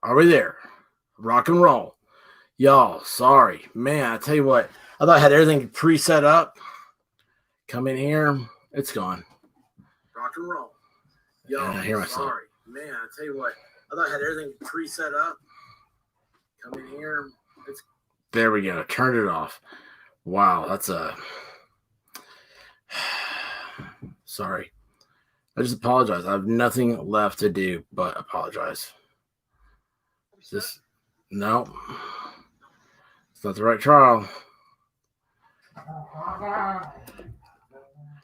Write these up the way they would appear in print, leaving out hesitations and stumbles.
Are we there? Rock and roll. Y'all, sorry. Man, I tell you what. I thought I had everything pre-set up. Come in here. It's gone. Rock and roll. Y'all, I hear myself. Sorry. Man, I tell you what. I thought I had everything pre-set up. Come in here. There we go. Turned it off. Wow, that's a... Sorry. I just apologize. I have nothing left to do but apologize. No. It's not the right trial.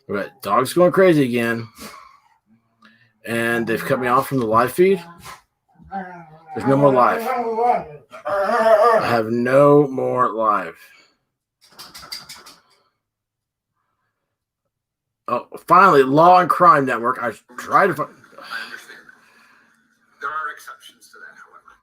We got dogs going crazy again. And they've cut me off from the live feed. There's no more live. I have no more live. Oh, finally, Law and Crime Network. I tried to find... I understand that. There are exceptions to that, however.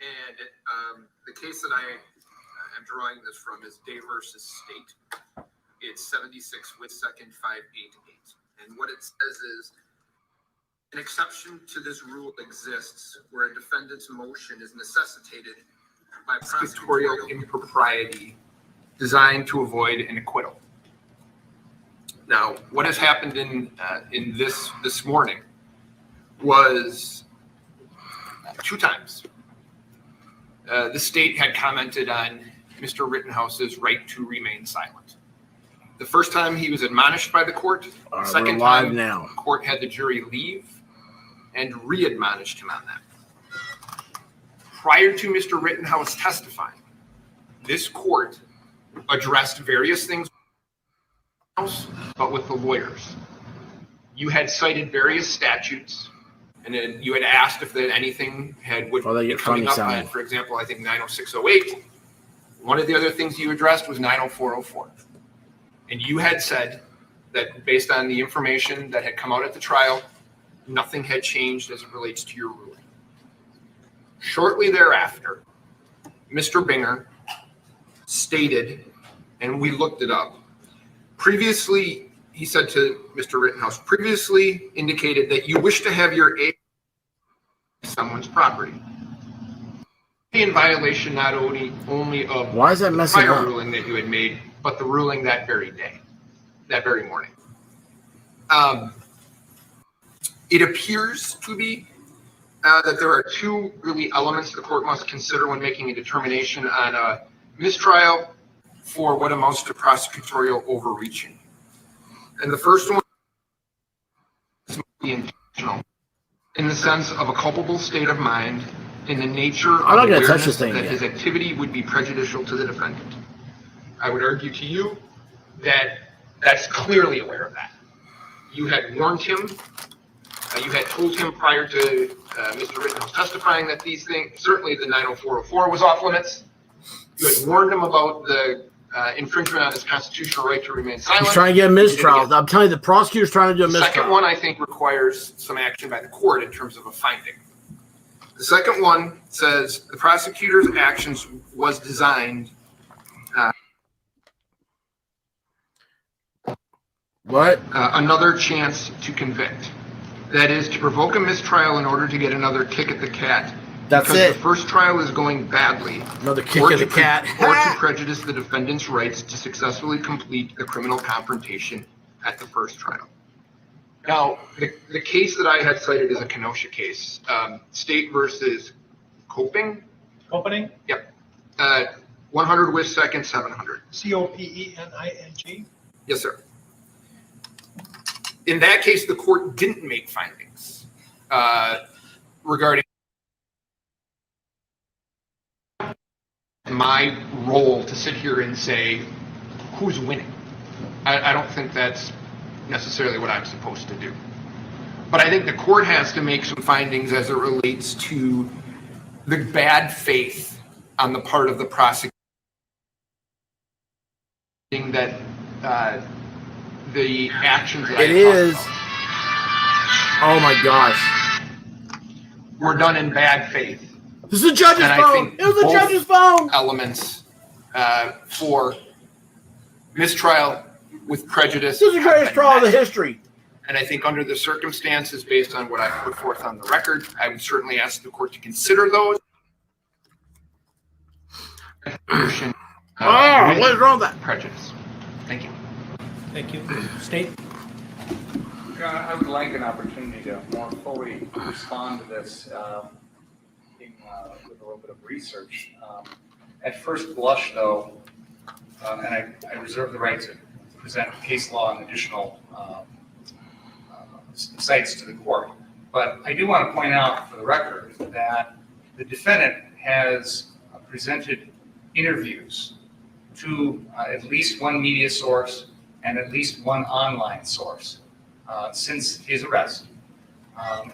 And the case that I am drawing this from is Day versus State. It's 76 with second 588. And what it says is, an exception to this rule exists where a defendant's motion is necessitated by prosecutorial impropriety designed to avoid an acquittal. Now, what has happened in this morning was two times. The state had commented on Mr. Rittenhouse's right to remain silent. The first time he was admonished by the court. The second time, the court had the jury leave and re-admonished him on that. Prior to Mr. Rittenhouse testifying, this court addressed various things, but with the lawyers. You had cited various statutes, and then you had asked if there anything would be coming up on, for example, I think 90608. One of the other things you addressed was 90404. And you had said that based on the information that had come out at the trial, nothing had changed as it relates to your ruling. Shortly thereafter, Mr. Binger stated, and we looked it up, previously, he said to Mr. Rittenhouse, previously indicated that you wish to have your aid someone's property. In violation not only of Why is that the messing prior up? ruling that you had made, but the ruling that very day, that very morning. It appears to be that there are two really elements the court must consider when making a determination on a mistrial for what amounts to prosecutorial overreaching. And the first one is intentional in the sense of a culpable state of mind in the nature of awareness that his activity would be prejudicial to the defendant. I would argue to you that that's clearly aware of that. You had warned him, you had told him prior to Mr. Rittenhouse testifying that these things, certainly the 90404 was off limits. You had warned him about the infringement on his constitutional right to remain silent. He's trying to get a mistrial. I'm telling you, the prosecutor's trying to do a mistrial. The second one, I think, requires some action by the court in terms of a finding. The second one says the prosecutor's actions was designed. Another chance to convict. That is, to provoke a mistrial in order to get another kick at the cat. That's because it. The first trial is going badly. Another kick at the cat. Or to prejudice the defendant's rights to successfully complete the criminal confrontation at the first trial. Now, the case that I had cited is a Kenosha case. State versus Coping. Opening? Yep. 100 with second, 700. Copening? Yes, sir. In that case, the court didn't make findings regarding my role to sit here and say who's winning. I don't think that's necessarily what I'm supposed to do. But I think the court has to make some findings as it relates to the bad faith on the part of the prosecutor that the actions that oh my gosh, were done in bad faith. This is the judge's phone. It was the judge's phone. Elements for mistrial with prejudice. This is the greatest trial in the history. And I think under the circumstances, based on what I put forth on the record, I would certainly ask the court to consider those. Motion, What is wrong with that? prejudice. Thank you. Thank you. State? I would like an opportunity to more fully respond to this with a little bit of research. At first blush, though, and I reserve the right to present case law and additional sites to the court, but I do want to point out for the record that the defendant has presented interviews to at least one media source and at least one online source since his arrest.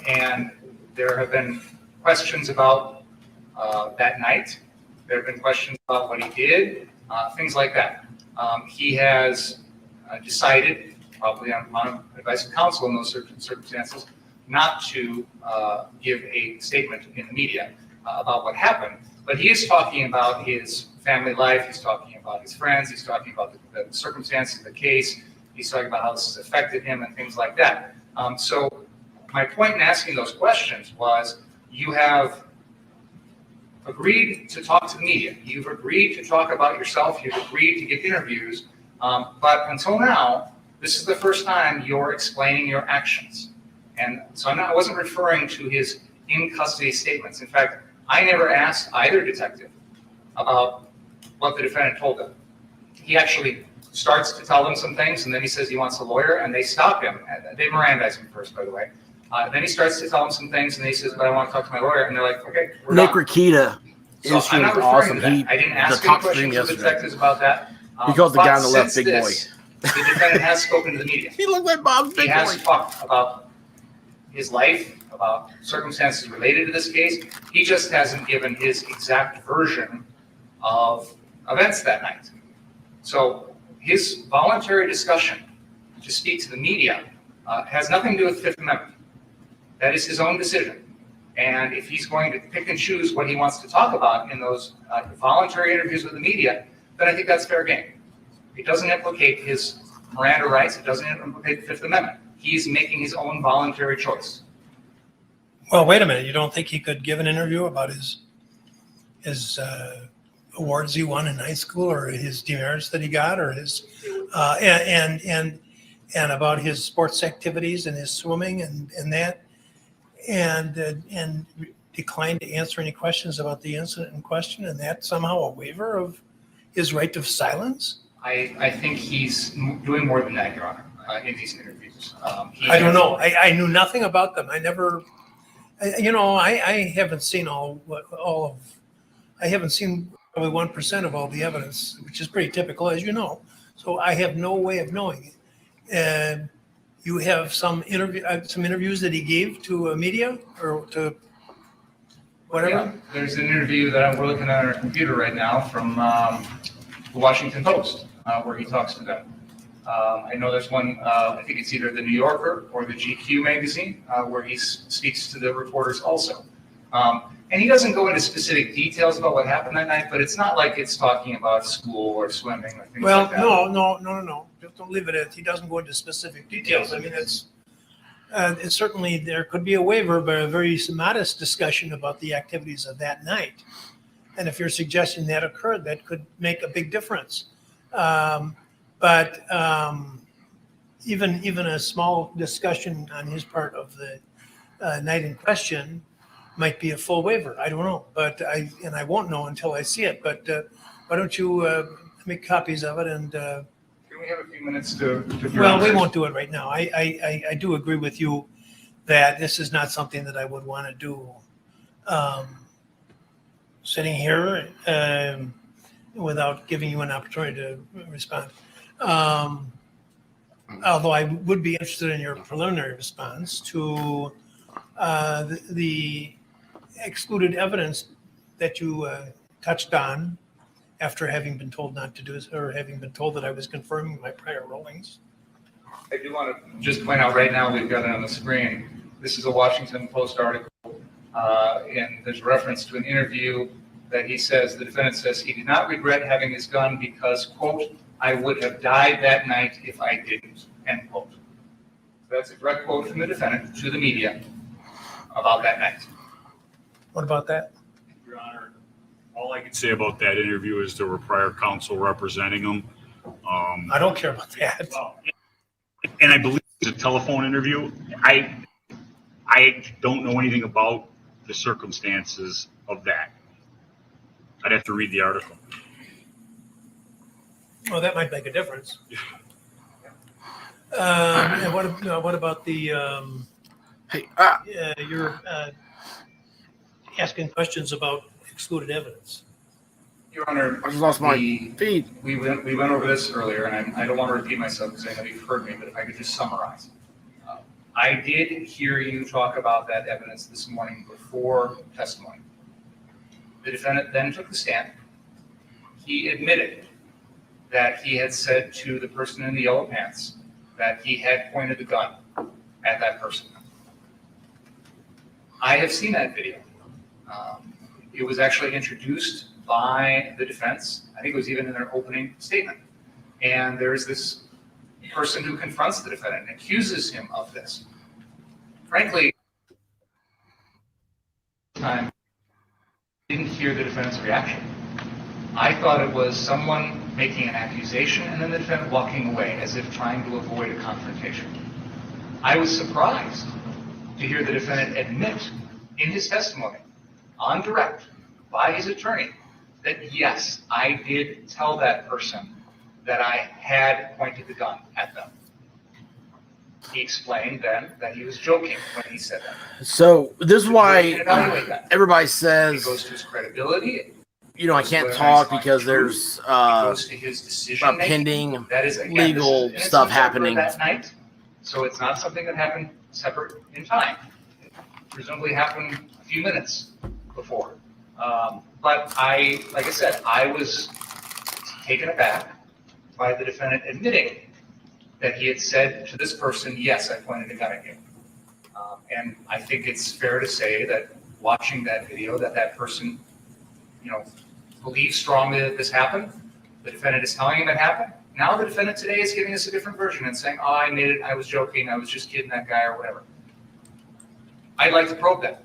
And there have been questions about that night. There have been questions about what he did, things like that. He has decided, probably on advice of counsel in those circumstances, not to give a statement in the media about what happened. But he is talking about his family life. He's talking about his friends. He's talking about the circumstances of the case. He's talking about how this has affected him and things like that. So my point in asking those questions was, you have agreed to talk to the media. You've agreed to talk about yourself. You've agreed to give interviews. But until now, this is the first time you're explaining your actions. And so I wasn't referring to his in-custody statements. In fact, I never asked either detective about what the defendant told them. He actually starts to tell them some things, and then he says he wants a lawyer, and they stop him. They Mirandize him first, by the way. Then he starts to tell them some things, and he says, but I want to talk to my lawyer. And they're like, okay, we're Nick done. Rakita So is I'm not referring awesome. to that. I didn't ask any questions of the detectives about that. He calls the guy but on the left since big boy. this, the defendant has spoken to the media. He looks like Bob's He big has boy. talked about his life, about circumstances related to this case. He just hasn't given his exact version of events that night. So his voluntary discussion to speak to the media has nothing to do with the Fifth Amendment. That is his own decision. And if he's going to pick and choose what he wants to talk about in those voluntary interviews with the media, then I think that's fair game. It doesn't implicate his Miranda rights. It doesn't implicate the Fifth Amendment. He's making his own voluntary choice. Well, wait a minute. You don't think he could give an interview about his awards he won in high school, or his demerits that he got, or his and about his sports activities and his swimming and that, and declined to answer any questions about the incident in question, and that somehow a waiver of his right to silence? I think he's doing more than that, Your Honor, in these interviews. I don't know. I knew nothing about them. I never, I haven't seen I haven't seen probably 1% of all the evidence, which is pretty typical, as you know. So I have no way of knowing it. And you have some interviews that he gave to media or to whatever. Yeah, there's an interview that we're looking at on our computer right now from the Washington Post, where he talks to them. I know there's one, I think it's either the New Yorker or the GQ magazine, where he speaks to the reporters also. And he doesn't go into specific details about what happened that night, but it's not like it's talking about school or swimming or things like that. No. Just don't leave it at, he doesn't go into specific details. I mean, it's certainly, there could be a waiver, but a very modest discussion about the activities of that night. And if you're suggesting that occurred, that could make a big difference. But even a small discussion on his part of the night in question might be a full waiver. I don't know, but I won't know until I see it. But why don't you make copies of it and? Can we have a few minutes to Well, we won't do it right now. I do agree with you that this is not something that I would want to do sitting here without giving you an opportunity to respond. Although I would be interested in your preliminary response to the excluded evidence that you touched on after having been told not to do it, or having been told that I was confirming my prior rulings. I do want to just point out right now, we've got it on the screen. This is a Washington Post article, and there's reference to an interview that he says, the defendant says he did not regret having his gun because, quote, I would have died that night if I didn't, end quote. So that's a direct quote from the defendant to the media about that night. What about that? Your Honor, All I can say about that interview is there were prior counsel representing him. I don't care about that. Well, and I believe it's a telephone interview. I don't know anything about the circumstances of that. I'd have to read the article. Well, that might make a difference. And what about the, Hey, you're asking questions about excluded evidence? Your Honor, I just lost my feed. we went over this earlier, and I don't want to repeat myself because I know you've heard me, but if I could just summarize. I did hear you talk about that evidence this morning before testimony. The defendant then took the stand. He admitted that he had said to the person in the yellow pants that he had pointed the gun at that person. I have seen that video. It was actually introduced by the defense. I think it was even in their opening statement. And there's this person who confronts the defendant and accuses him of this. Frankly, I didn't hear the defendant's reaction. I thought it was someone making an accusation and then the defendant walking away as if trying to avoid a confrontation. I was surprised to hear the defendant admit in his testimony, on direct, by his attorney, that yes, I did tell that person that I had pointed the gun at them. He explained then that he was joking when he said that. So this is why Evaluate that. everybody It says, goes to his credibility. you know, I can't talk because there's It goes to his decision making. pending That is, again, legal this is stuff innocent happening. that night, so it's not something that happened separate in time. It presumably happened a few minutes before. But like I said, I was taken aback by the defendant admitting that he had said to this person, yes, I pointed a gun at you. And I think it's fair to say that watching that video, that person, believes strongly that this happened. The defendant is telling him it happened. Now the defendant today is giving us a different version and saying, oh, I made it, I was joking, I was just kidding that guy or whatever. I'd like to probe that.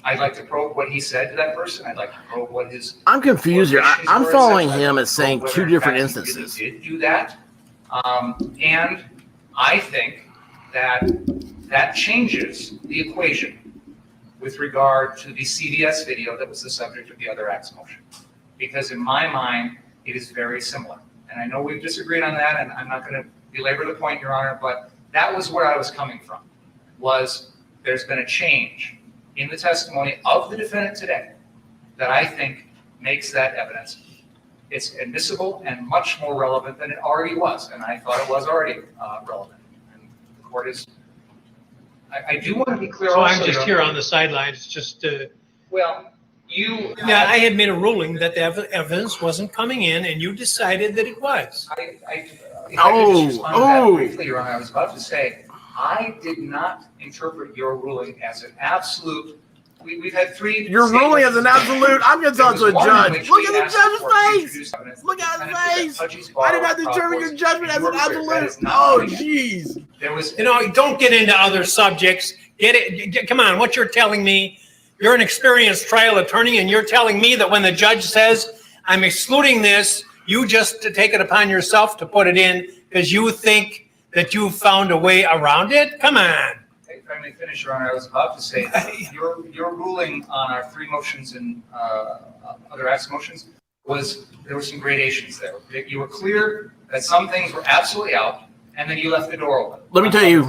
I'd like to probe what he said to that person. I'd like to probe what his... I'm confused here. motivations I'm were, following et cetera. him I'd as saying probe two whether, in different fact, he instances. really did do that. And I think that changes the equation with regard to the CDS video that was the subject of the other act's motion. Because in my mind, it is very similar. And I know we've disagreed on that, and I'm not going to belabor the point, Your Honor, but that was where I was coming from, was there's been a change in the testimony of the defendant today that I think makes that evidence. It's admissible and much more relevant than it already was, and I thought it was already relevant. And the court is, I do want to be clear So also. I'm just here on the sidelines, just Well, yeah, I had made a ruling that the evidence wasn't coming in, and you decided that it was. if I could just respond to that briefly, Your Honor, I was about to say, I did not interpret your ruling as an absolute. We've had three. Your ruling is an absolute. I'm going to talk to a judge. Look at the judge's face. Evidence. Look at his face. I I did not determine your judgment as an absolute. Oh, jeez. There was. Don't get into other subjects. Come on, what you're telling me, you're an experienced trial attorney, and you're telling me that when the judge says, I'm excluding this, you just take it upon yourself to put it in because you think that you found a way around it? Come on. If I may finish, Your Honor, I was about to say, your ruling on our three motions and other acts motions there were some gradations there. You were clear that some things were absolutely out, and then you left the door open. Let me tell you.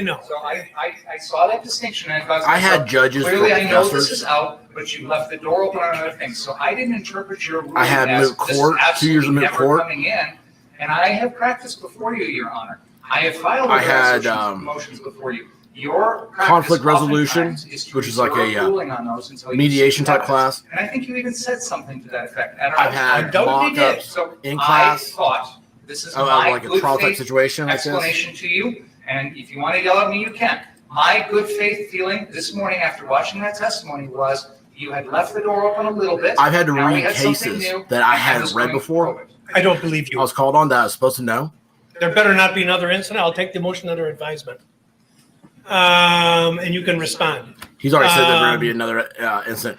No. So I saw that distinction, and I thought, I had judges, clearly I know this professors. is out, but you left the door open on other things. So I didn't interpret your ruling I had as moot this court, is 2 years of absolutely moot never court. coming in, and I have practiced before you, Your Honor. I have filed I had, motions before you. Your conflict practice resolution, oftentimes to which is like reserve a ruling on those until you mediation see type evidence. class. And I think you even said something to that effect at our I've motion. had undoubtedly did. mock-ups So in I class. thought this is of my like a good trial type faith situation like this. explanation to you, and if you want to yell at me, you can. My good faith feeling this morning after watching that testimony was you had left the door open a little bit. I've had to Now we read had something cases new, that I and hadn't was read going to before. probe it. I don't believe I you. was called on that I was supposed to know. There better not be another incident. I'll take the motion under advisement. And you can respond. He's already said that there going to be another incident.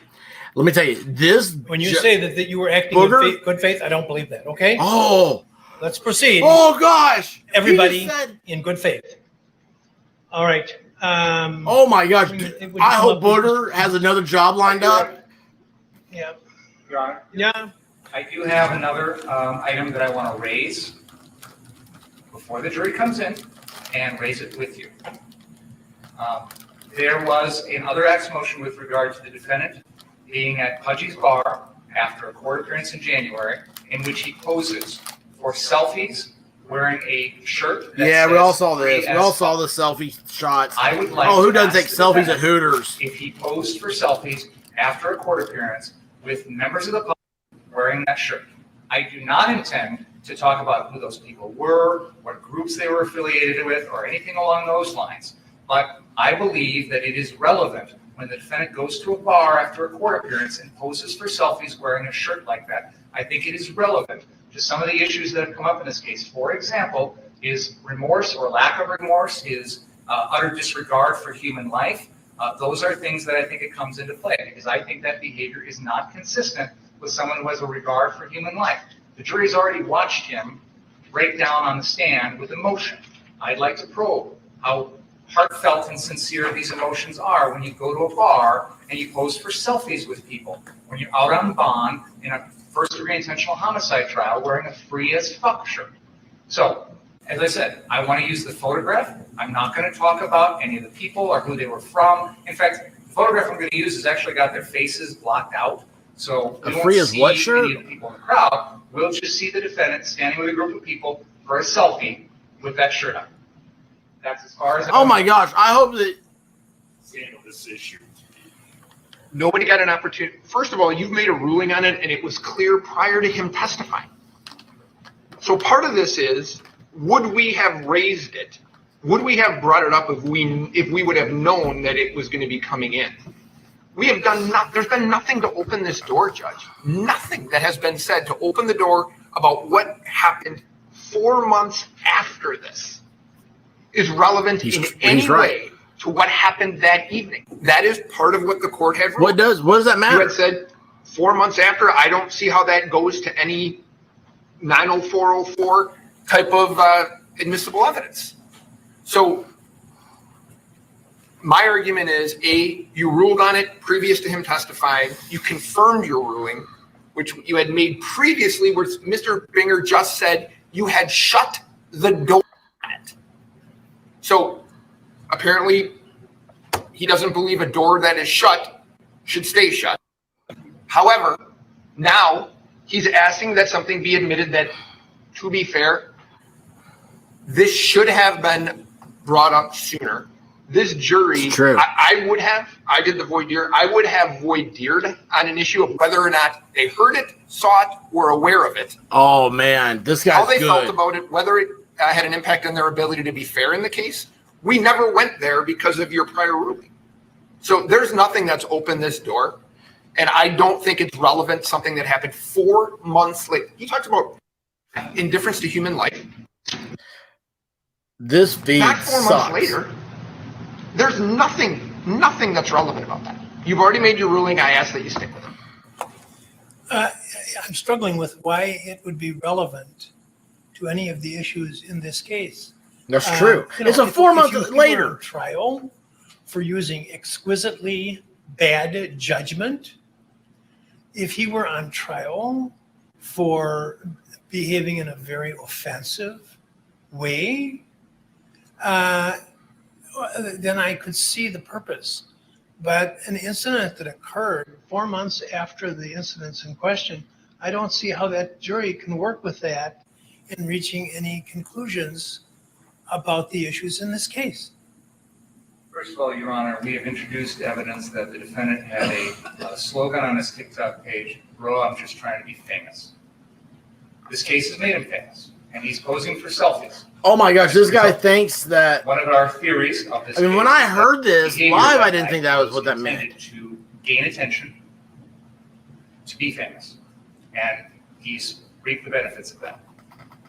Let me tell you, this. When you say that you were acting in good faith, I don't believe that. Okay. Oh. Let's proceed. Oh gosh. Everybody in good faith. All right. Oh my gosh. I hope Booger has another job lined up. Yeah. Your Honor, Yeah. I do have another item that I want to raise before the jury comes in and raise it with you. There was another ex motion with regard to the defendant being at Pudgy's Bar after a court appearance in January in which he poses for selfies wearing a shirt that Yeah, we says all saw this. "Free We all as saw fuck." the selfie shots. I would like who to doesn't ask take the selfies at defendant Hooters? if he posed for selfies after a court appearance with members of the public wearing that shirt. I do not intend to talk about who those people were, what groups they were affiliated with, or anything along those lines. But I believe that it is relevant when the defendant goes to a bar after a court appearance and poses for selfies wearing a shirt like that. I think it is relevant to some of the issues that have come up in this case. For example, is remorse or lack of remorse, is utter disregard for human life. Those are things that I think it comes into play because I think that behavior is not consistent with someone who has a regard for human life. The jury's already watched him break down on the stand with emotion. I'd like to probe how heartfelt and sincere these emotions are when you go to a bar and you pose for selfies with people, when you're out on bond in a first-degree intentional homicide trial wearing a free as fuck shirt. So, as I said, I want to use the photograph. I'm not going to talk about any of the people or who they were from. In fact, the photograph I'm going to use has actually got their faces blocked out. So we won't see any of the people in the crowd. We'll just see the defendant standing with a group of people for a selfie with that shirt on. That's as far as Oh my gosh. I hope that handle this issue. Nobody got an opportunity. First of all, you've made a ruling on it, and it was clear prior to him testifying. So part of this is, would we have raised it? Would we have brought it up if we would have known that it was going to be coming in? We have done there's been nothing to open this door, Judge. Nothing that has been said to open the door about what happened 4 months after this is relevant in any way to what happened that evening. That is part of what the court had ruled. What does that matter? You had said 4 months after. I don't see how that goes to any 90404 type of admissible evidence. So my argument is, A, you ruled on it previous to him testifying. You confirmed your ruling, which you had made previously, where Mr. Binger just said you had shut the door on it. So apparently he doesn't believe a door that is shut should stay shut. However, now he's asking that something be admitted that, to be fair, this should have been brought up sooner. This jury, I did the voir dire. I would have voir dired on an issue of whether or not they heard it, saw it, were aware of it. Oh man, this guy's how they good. felt about it, whether it had an impact on their ability to be fair in the case. We never went there because of your prior ruling. So there's nothing that's opened this door, and I don't think it's relevant. Something that happened 4 months later. He talked about indifference to human life. This feed Not 4 sucks. months later. There's nothing that's relevant about that. You've already made your ruling. I ask that you stick with it. I'm struggling with why it would be relevant to any of the issues in this case. That's true. It's a 4 month if you later. were on trial for using exquisitely bad judgment, if he were on trial for behaving in a very offensive way, then I could see the purpose. But an incident that occurred 4 months after the incidents in question, I don't see how that jury can work with that in reaching any conclusions about the issues in this case. First of all, Your Honor, we have introduced evidence that the defendant had a slogan on his TikTok page, "Bro, I'm just trying to be famous." This case has made him famous, and he's posing for selfies. Oh my gosh, this guy thinks that. One of our theories of this I mean, case when I is that heard this behavior live, I that didn't think that was what that meant. intended to gain attention, to be famous, and he's reaped the benefits of that.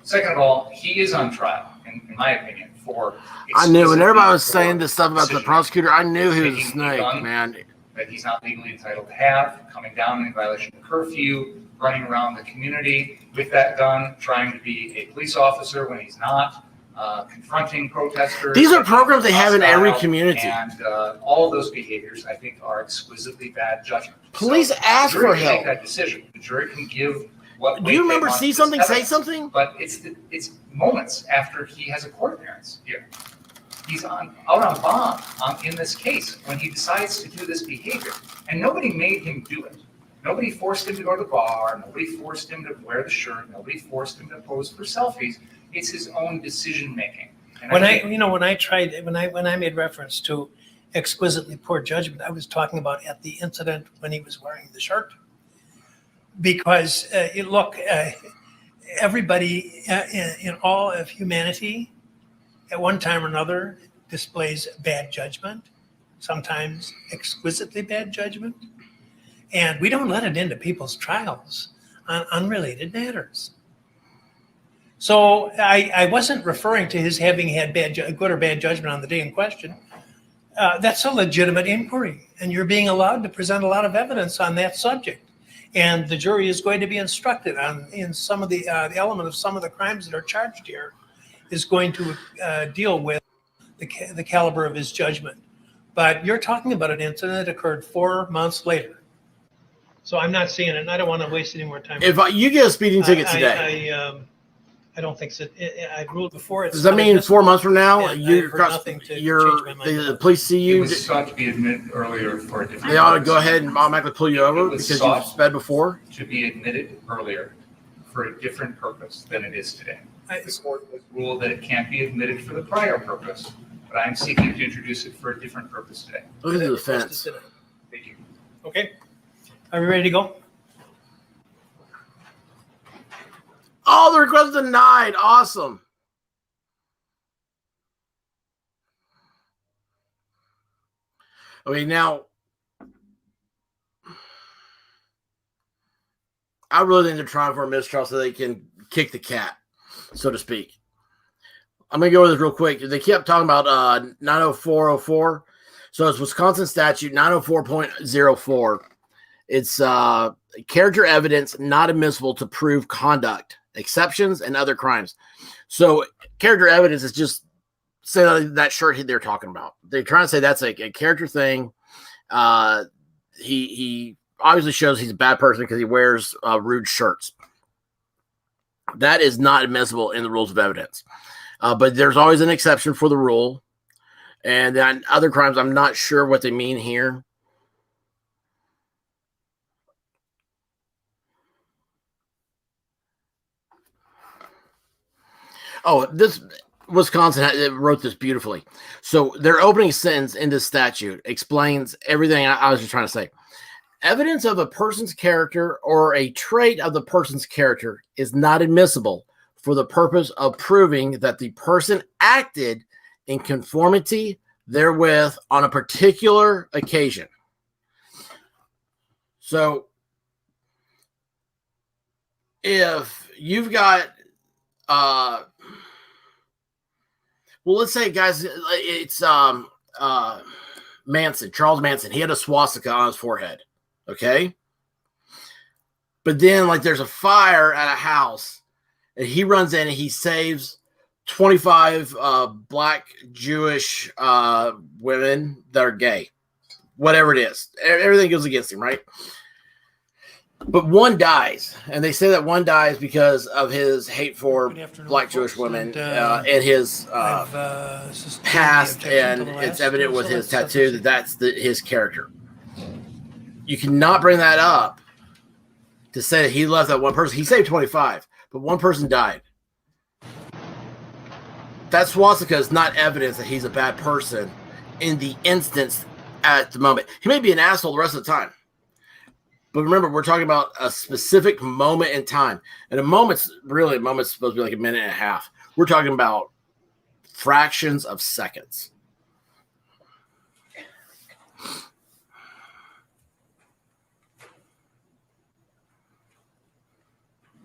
Second of all, he is on trial, in my opinion, for. I knew when everybody was saying this stuff about the prosecutor, I knew he was a snake, man. that he's not legally entitled to have, coming down in violation of curfew, running around the community with that gun, trying to be a police officer when he's not, confronting protesters. These are programs they have in every community. And all of those behaviors, I think, are exquisitely bad judgment. Police ask the jury for can help. make that decision. The jury can give what. Do you weight they remember want see to something, this say evidence. something? But it's moments after he has a court appearance here. He's out on bond in this case when he decides to do this behavior. And nobody made him do it. Nobody forced him to go to the bar. Nobody forced him to wear the shirt. Nobody forced him to pose for selfies. It's his own decision making. When I made reference to exquisitely poor judgment, I was talking about at the incident when he was wearing the shirt. Because everybody in all of humanity at one time or another displays bad judgment, sometimes exquisitely bad judgment. And we don't let it into people's trials on unrelated matters. So I wasn't referring to his having had good or bad judgment on the day in question. That's a legitimate inquiry, and you're being allowed to present a lot of evidence on that subject. And the jury is going to be instructed in some of the element of some of the crimes that are charged here is going to deal with the caliber of his judgment. But you're talking about an incident that occurred 4 months later. So I'm not seeing it, and I don't want to waste any more time. If you get a speeding ticket today, I don't think so. I've ruled before. does that mean 4 months from now the police see It you? was sought to be admitted earlier for a different. They ought to go ahead and automatically pull you over It was because sought you sped before? to be admitted earlier for a different purpose than it is today. The court has ruled that it can't be admitted for the prior purpose, but I'm seeking to introduce it for a different purpose today. Look at the defense. Thank you. Okay. Are we ready to go? Oh, the request denied. Awesome. Okay, now I really think they're trying for a mistrial so they can kick the cat, so to speak. I'm going to go over this real quick. They kept talking about 90404. So it's Wisconsin statute 904.04. It's character evidence not admissible to prove conduct, exceptions, and other crimes. So character evidence is just say that shirt they're talking about. They're trying to say that's a character thing. He obviously shows he's a bad person because he wears rude shirts. That is not admissible in the rules of evidence. But there's always an exception for the rule. And then other crimes, I'm not sure what they mean here. Oh, this Wisconsin wrote this beautifully. So their opening sentence in this statute explains everything I was just trying to say. Evidence of a person's character or a trait of the person's character is not admissible for the purpose of proving that the person acted in conformity therewith on a particular occasion. So if you've got well, let's say, guys, it's Manson, Charles Manson. He had a swastika on his forehead, okay? But then, like, there's a fire at a house, and he runs in and he saves 25 black Jewish women that are gay. Whatever it is. Everything goes against him, right? But one dies, and they say that one dies because of his hate for black Jewish women and his past, and it's evident with his tattoo that that's his character. You cannot bring that up to say that he left that one person. He saved 25, but one person died. That swastika is not evidence that he's a bad person in the instance at the moment. He may be an asshole the rest of the time. But remember, we're talking about a specific moment in time. And a moment's supposed to be like a minute and a half. We're talking about fractions of seconds.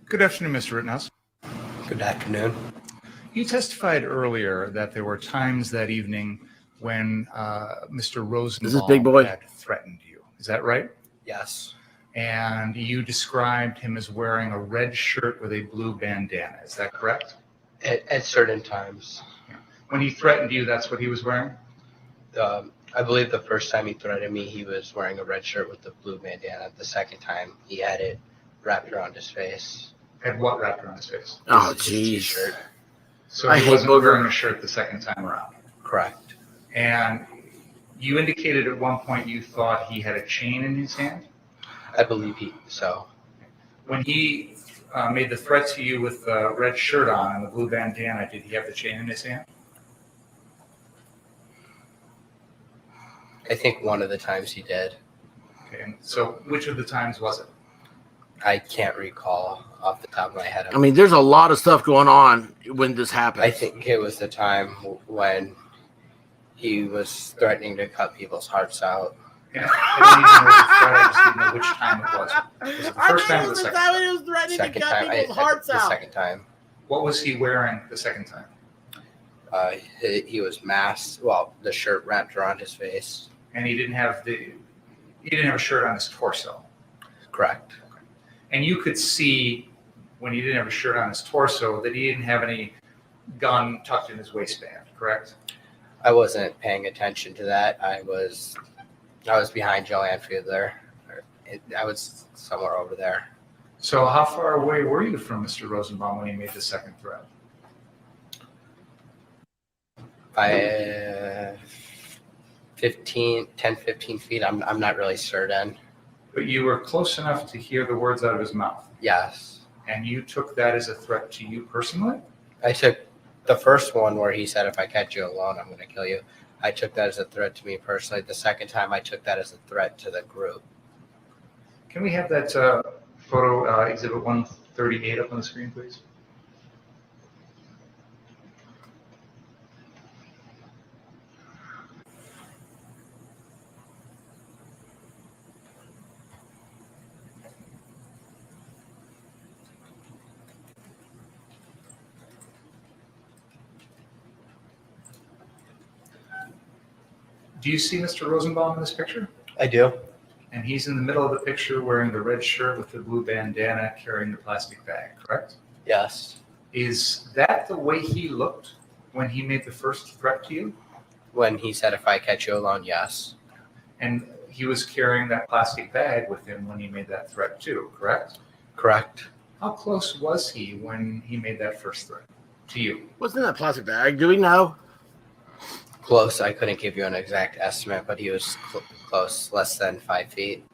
Good afternoon, Mr. Rittenhouse. Good afternoon. You testified earlier that there were times that evening when Mr. Rosenbaum big boy? had threatened you. Is that right? Yes. And you described him as wearing a red shirt with a blue bandana. Is that correct? At certain times. When he threatened you, that's what he was wearing? I believe the first time he threatened me, he was wearing a red shirt with the blue bandana. The second time, he had it wrapped around his face. Had what wrapped around his face? Oh, His jeez. t-shirt. So I he hate wasn't booger. wearing a shirt the second time around. Correct. And you indicated at one point you thought he had a chain in his hand? I believe so. When he made the threat to you with the red shirt on and the blue bandana, did he have the chain in his hand? I think one of the times he did. Okay, and so which of the times was it? I can't recall off the top of my head. I mean, there's a lot of stuff going on when this happens. I think it was the time when he was threatening to cut people's hearts out. Yeah, I don't even know the threat, I just didn't know which time it was. Was it the first time or the second time? he was threatening Second time, the second time. What was he wearing the second time? He was masked. Well, the shirt wrapped around his face. And he didn't have a shirt on his torso. Correct. And you could see when he didn't have a shirt on his torso that he didn't have any gun tucked in his waistband, correct? I wasn't paying attention to that. I was behind Joe Anfield there. I was somewhere over there. So how far away were you from Mr. Rosenbaum when he made the second threat? By 10, 15 feet. I'm not really certain. But you were close enough to hear the words out of his mouth. Yes. And you took that as a threat to you personally? I took the first one where he said, if I catch you alone, I'm going to kill you. I took that as a threat to me personally. The second time, I took that as a threat to the group. Can we have that photo, Exhibit 138 up on the screen, please? Do you see Mr. Rosenbaum in this picture? I do. And he's in the middle of the picture wearing the red shirt with the blue bandana, carrying the plastic bag, correct? Yes. Is that the way he looked when he made the first threat to you? When he said, if I catch you alone, yes. And he was carrying that plastic bag with him when he made that threat too, correct? Correct. How close was he when he made that first threat to you? What's in that plastic bag? Do we know? Close. I couldn't give you an exact estimate, but he was close, less than 5 feet.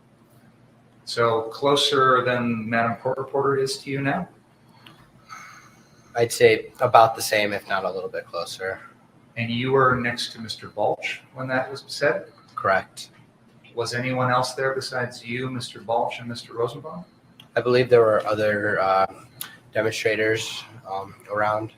So closer than Madam Court Reporter is to you now? I'd say about the same, if not a little bit closer. And you were next to Mr. Balch when that was said? Correct. Was anyone else there besides you, Mr. Balch, and Mr. Rosenbaum? I believe there were other demonstrators around.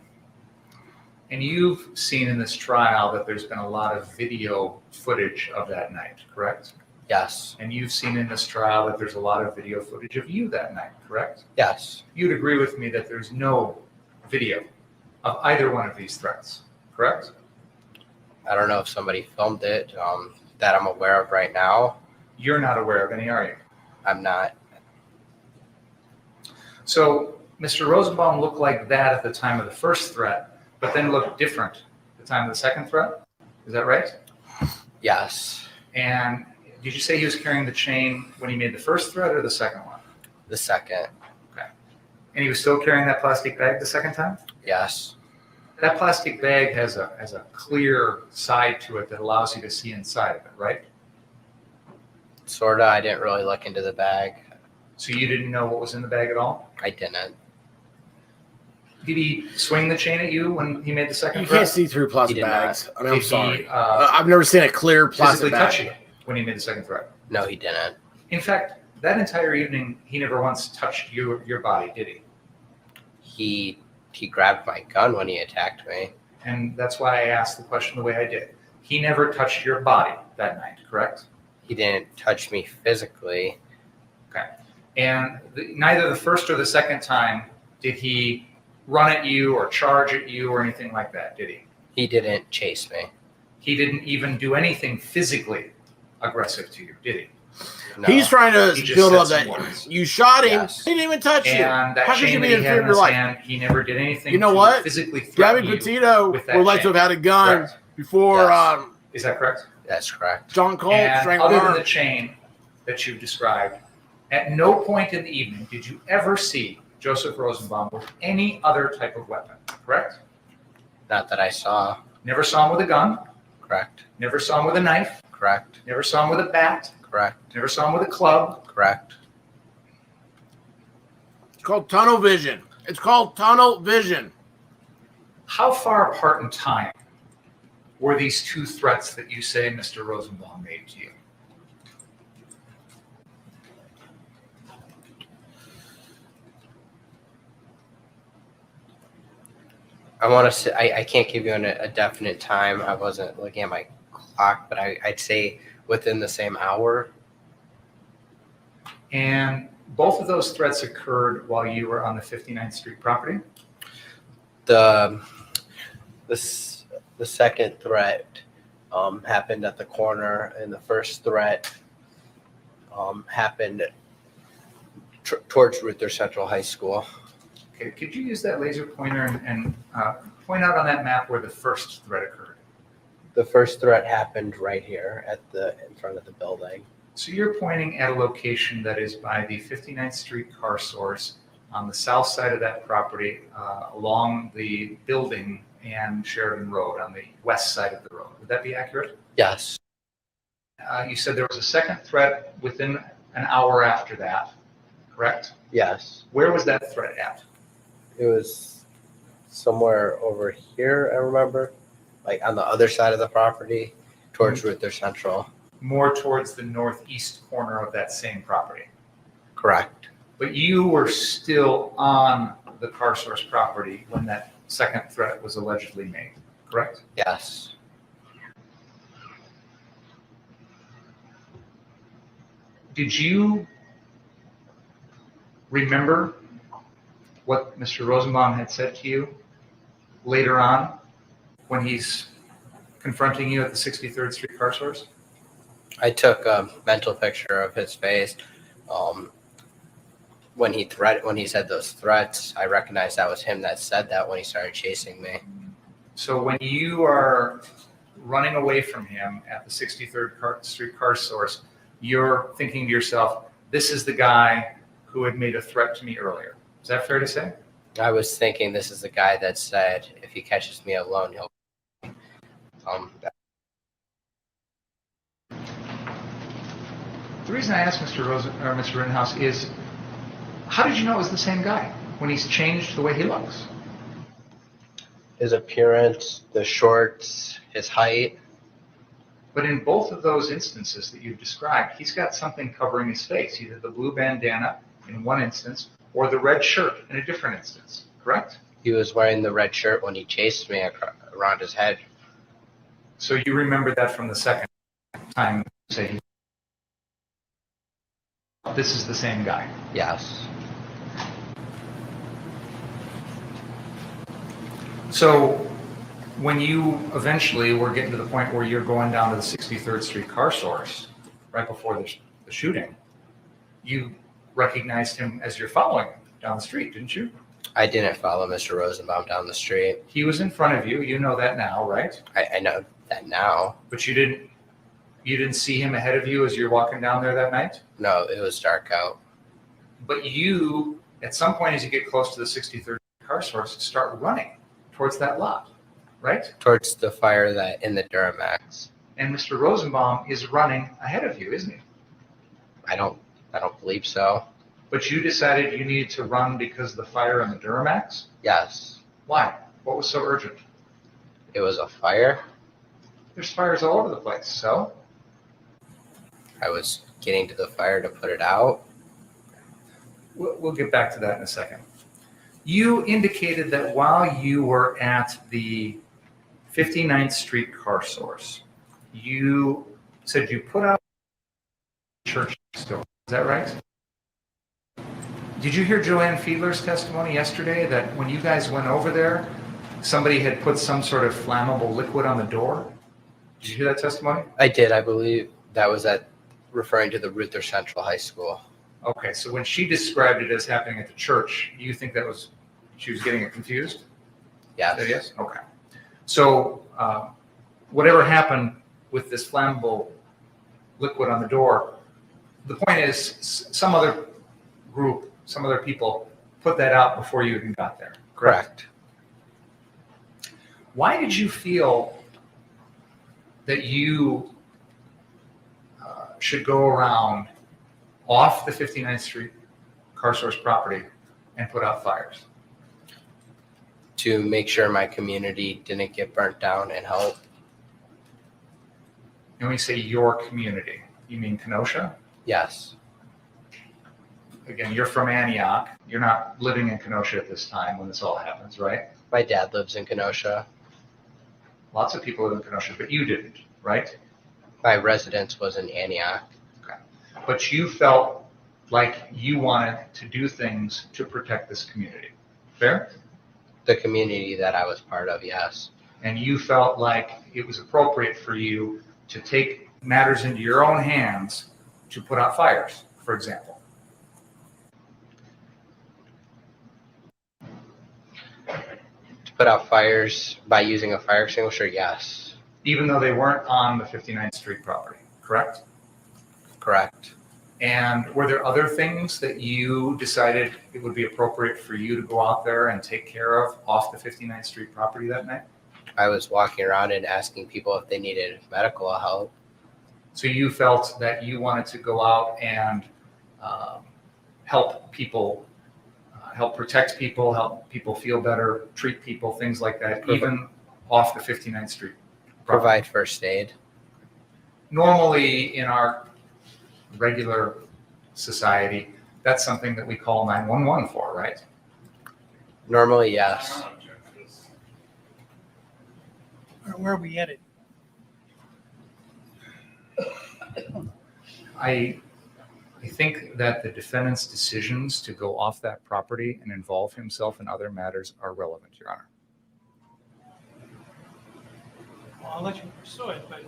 And you've seen in this trial that there's been a lot of video footage of that night, correct? Yes. And you've seen in this trial that there's a lot of video footage of you that night, correct? Yes. You'd agree with me that there's no video of either one of these threats, correct? I don't know if somebody filmed it that I'm aware of right now. You're not aware of any, are you? I'm not. So Mr. Rosenbaum looked like that at the time of the first threat, but then looked different at the time of the second threat. Is that right? Yes. And did you say he was carrying the chain when he made the first threat or the second one? The second. Okay. And he was still carrying that plastic bag the second time? Yes. That plastic bag has a clear side to it that allows you to see inside of it, right? Sorta. I didn't really look into the bag. So you didn't know what was in the bag at all? I didn't. Did he swing the chain at you when he made the second You threat? can't see through plastic He did bags. I mean, I'm Did he, sorry. I've never seen a clear plastic physically touch bag. you when he made the second threat? No, he didn't. In fact, that entire evening, he never once touched your body, did he? He grabbed my gun when he attacked me. And that's why I asked the question the way I did. He never touched your body that night, correct? He didn't touch me physically. Okay. And neither the first or the second time did he run at you or charge at you or anything like that, did he? He didn't chase me. He didn't even do anything physically aggressive to you, did he? No. He's trying to He just build said up some that words. you shot him. Yes. He didn't even touch you. And that How could chain you that be he in had fear in of your his life? hand, he never did anything You know to what? physically Gabby threaten you Petito with that would like to chain. have had a gun Correct. before Yes. Is that correct? That's correct. John Colt And strangled other than her. the chain that you've described, at no point in the evening did you ever see Joseph Rosenbaum with any other type of weapon, correct? Not that I saw. Never saw him with a gun, Correct. never saw him with a knife, Correct. never saw him with a bat, Correct. never saw him with a club. Correct. It's called tunnel vision. It's called tunnel vision. How far apart in time were these two threats that you say Mr. Rosenbaum made to you? I want to say I can't give you a definite time. I wasn't looking at my clock, but I'd say within the same hour. And both of those threats occurred while you were on the 59th Street property? The second threat happened at the corner, and the first threat happened towards Ruther Central High School. Okay, could you use that laser pointer and point out on that map where the first threat occurred? The first threat happened right here in front of the building. So you're pointing at a location that is by the 59th Street car source on the south side of that property, along the building and Sheridan Road on the west side of the road. Would that be accurate? Yes. You said there was a second threat within an hour after that, correct? Yes. Where was that threat at? It was somewhere over here, I remember, like on the other side of the property towards Ruther Central. More towards the northeast corner of that same property. Correct. But you were still on the car source property when that second threat was allegedly made, correct? Yes. Did you remember what Mr. Rosenbaum had said to you later on when he's confronting you at the 63rd Street car source? I took a mental picture of his face. When he said those threats, I recognized that was him that said that when he started chasing me. So when you are running away from him at the 63rd Street car source, you're thinking to yourself, this is the guy who had made a threat to me earlier. Is that fair to say? I was thinking this is the guy that said if he catches me alone, he'll. The reason I asked Mr. Rittenhouse is, how did you know it was the same guy when he's changed the way he looks? His appearance, the shorts, his height. But in both of those instances that you've described, he's got something covering his face, either the blue bandana in one instance or the red shirt in a different instance, correct? He was wearing the red shirt when he chased me around his head. So you remember that from the second time you say this is the same guy. Yes. So when you eventually were getting to the point where you're going down to the 63rd Street car source right before the shooting, you recognized him as you're following him down the street, didn't you? I didn't follow Mr. Rosenbaum down the street. He was in front of you. You know that now, right? I know that now. But you didn't see him ahead of you as you're walking down there that night? No, it was dark out. But you, at some point as you get close to the 63rd car source, start running towards that lot, right? Towards the fire that in the Duramax. And Mr. Rosenbaum is running ahead of you, isn't he? I don't believe so. But you decided you needed to run because of the fire in the Duramax? Yes. Why? What was so urgent? It was a fire. There's fires all over the place, so? I was getting to the fire to put it out. We'll get back to that in a second. You indicated that while you were at the 59th Street car source, you said you put out church next door. Is that right? Did you hear Joanne Fiedler's testimony yesterday that when you guys went over there, somebody had put some sort of flammable liquid on the door? Did you hear that testimony? I did. I believe that was at referring to the Ruther Central High School. Okay, so when she described it as happening at the church, you think that was, she was getting it confused? Yes. Yes? Okay. So whatever happened with this flammable liquid on the door, the point is some other group, some other people put that out before you even got there, correct? Why did you feel that you should go around off the 59th Street car source property and put out fires? To make sure my community didn't get burnt down and help. And when you say your community, you mean Kenosha? Yes. Again, you're from Antioch. You're not living in Kenosha at this time when this all happens, right? My dad lives in Kenosha. Lots of people live in Kenosha, but you didn't, right? My residence was in Antioch. Okay. But you felt like you wanted to do things to protect this community. Fair? The community that I was part of, yes. And you felt like it was appropriate for you to take matters into your own hands to put out fires, for example. To put out fires by using a fire extinguisher, yes. Even though they weren't on the 59th Street property, correct? Correct. And were there other things that you decided it would be appropriate for you to go out there and take care of off the 59th Street property that night? I was walking around and asking people if they needed medical help. So you felt that you wanted to go out and help people, help protect people, help people feel better, treat people, things like that, even off the 59th Street property. Provide first aid. Normally in our regular society, that's something that we call 911 for, right? Normally, yes. Where are we headed? I think that the defendant's decisions to go off that property and involve himself in other matters are relevant, Your Honor. Well, I'll let you pursue it, but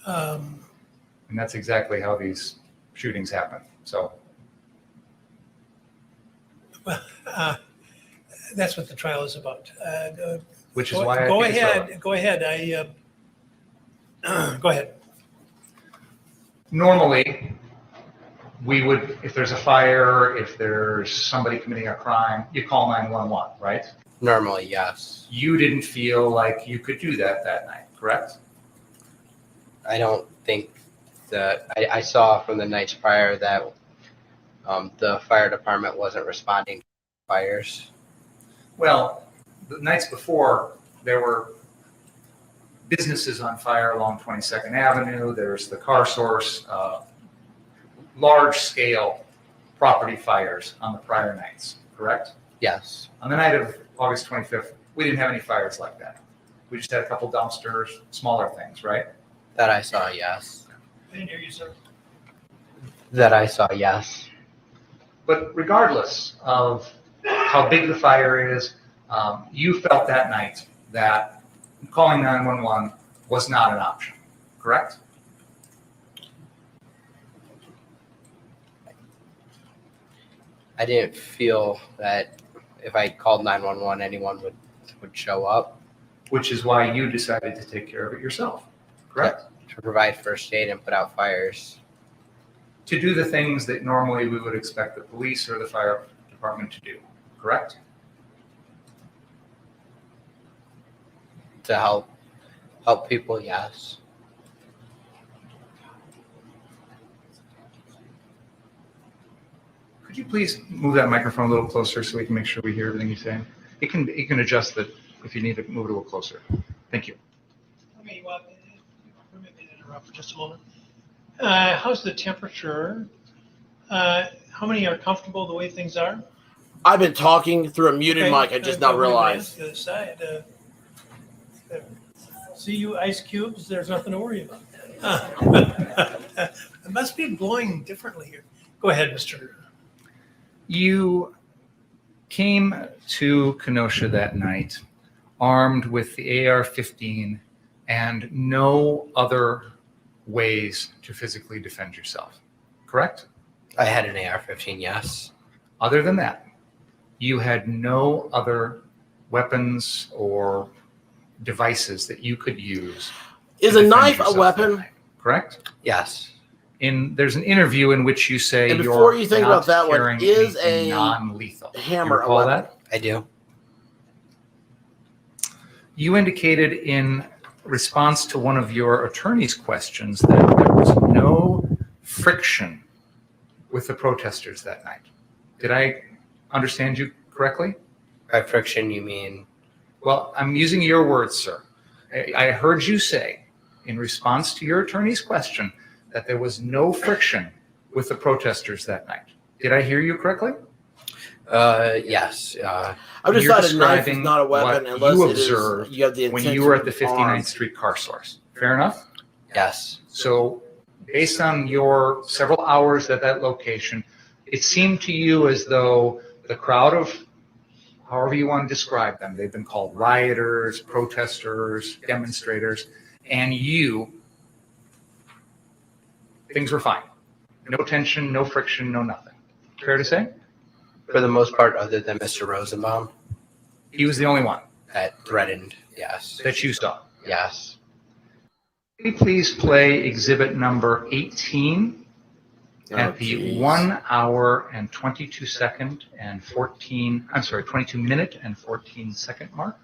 And that's exactly how these shootings happen. So that's what the trial is about. which is why I Go think it's relevant. ahead. Go ahead. Go ahead. Normally, we would, if there's a fire, if there's somebody committing a crime, you call 911, right? Normally, yes. You didn't feel like you could do that night, correct? I don't think that I saw from the nights prior that the fire department wasn't responding to fires. Well, the nights before, there were businesses on fire along 22nd Avenue. There's the car source, large-scale property fires on the prior nights, correct? Yes. On the night of August 25th, we didn't have any fires like that. We just had a couple dumpsters, smaller things, right? That I saw, yes. I didn't hear you, sir. That I saw, yes. But regardless of how big the fire is, you felt that night that calling 911 was not an option, correct? I didn't feel that if I called 911, anyone would show up. Which is why you decided to take care of it yourself, correct? To provide first aid and put out fires. To do the things that normally we would expect the police or the fire department to do, correct? To help people, yes. Could you please move that microphone a little closer so we can make sure we hear everything you're saying? You can adjust it if you need to move it a little closer. Thank you. Okay, well, permit me to interrupt for just a moment. How's the temperature? How many are comfortable the way things are? I've been talking through a muted Okay, mic. I just not realized. The other side. See you ice cubes. There's nothing to worry about. It must be blowing differently here. Go ahead, Mr. You came to Kenosha that night armed with the AR-15 and no other ways to physically defend yourself, correct? I had an AR-15, yes. Other than that, you had no other weapons or devices that you could use. Is to a defend knife a yourself that weapon? night, correct? Yes. There's an interview in which you say And before you're you think not about that one, carrying is anything a non-lethal. hammer You recall a weapon? that? I do. You indicated in response to one of your attorney's questions that there was no friction with the protesters that night. Did I understand you correctly? By friction, you mean? Well, I'm using your words, sir. I heard you say in response to your attorney's question that there was no friction with the protesters that night. Did I hear you correctly? Yes. I just You're thought a knife is describing not a weapon what unless you it is observed you have the when intention you were at the to harm. 59th Street car source. Fair enough? Yes. So based on your several hours at that location, it seemed to you as though the crowd of, however you want to describe them, they've been called rioters, protesters, demonstrators, and you, things were fine. No tension, no friction, no nothing. Fair to say? For the most part, other than Mr. Rosenbaum, He was the only one that threatened. Yes. that you saw. Yes. Can you please play exhibit number 18 at the geez. 1 hour and 22 minute and 14 second mark?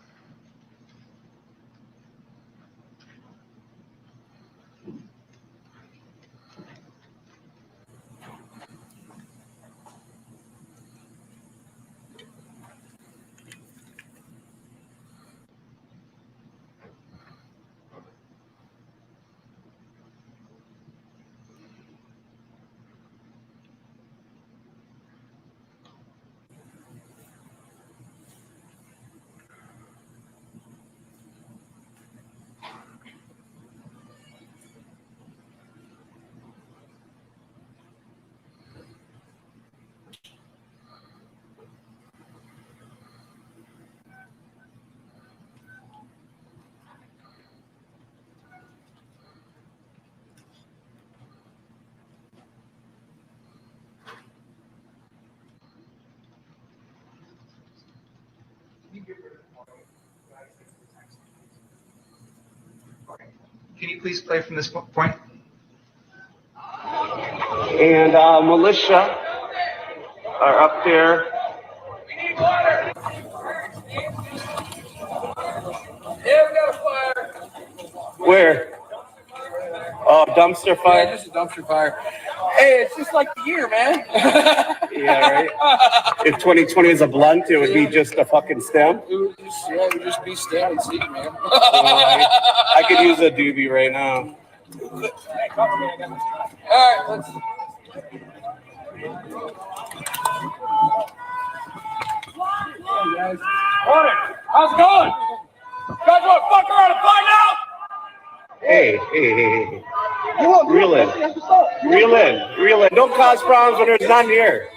Can you please play from this point? And militia are up there. Where? Oh, dumpster fire. Yeah, just a dumpster fire. Hey, it's just like the year, man. Yeah, right. If 2020 is a blunt, it would be just a fucking stem. It would just be stand and seat, man. I could use a doobie right now. All right, let's. Morning. How's it going? You guys want to fuck around and find out? Hey. Reel in. Don't cause problems when there's none here.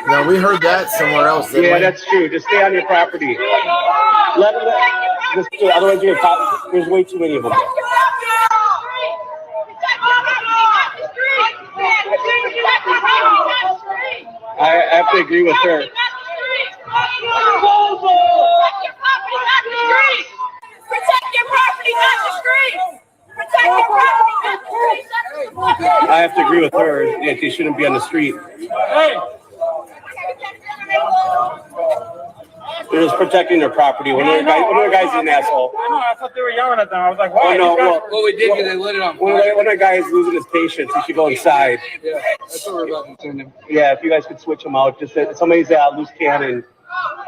No, we heard that somewhere else. Didn't Yeah, we? that's true. Just stay on your property. Otherwise, there's way too many of them. I have to agree with her. Protect your property, not the streets. Protect your property, not the streets. I have to agree with her. Yeah, they shouldn't be on the street. Hey. They're just protecting their property. One of the guys is an asshole. I know. I thought they were yelling at them. I was like, why? Oh, no, Well, we did because they lit it on One fire. of the guys losing his patience. He should go inside. Yeah, that's what we're about to send him. Yeah, if you guys could switch him out. Just somebody's a loose cannon.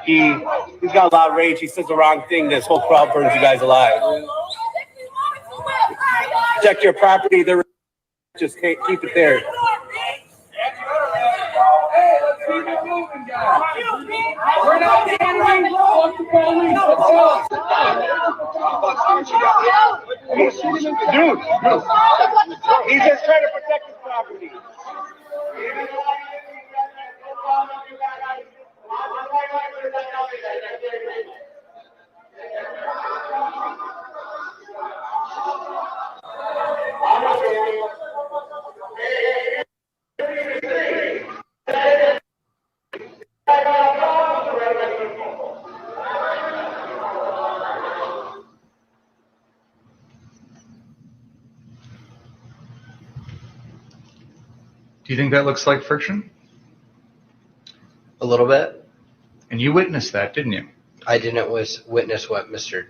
He's got a lot of rage. He says the wrong thing. This whole crowd burns you guys alive. Protect your property. Just keep it there. Hey, let's keep it moving, guys. We're not handling fuck the police. Dude, he's just trying to protect his property. Do you think that looks like friction? A little bit. And you witnessed that, didn't you? I didn't witness what Mr.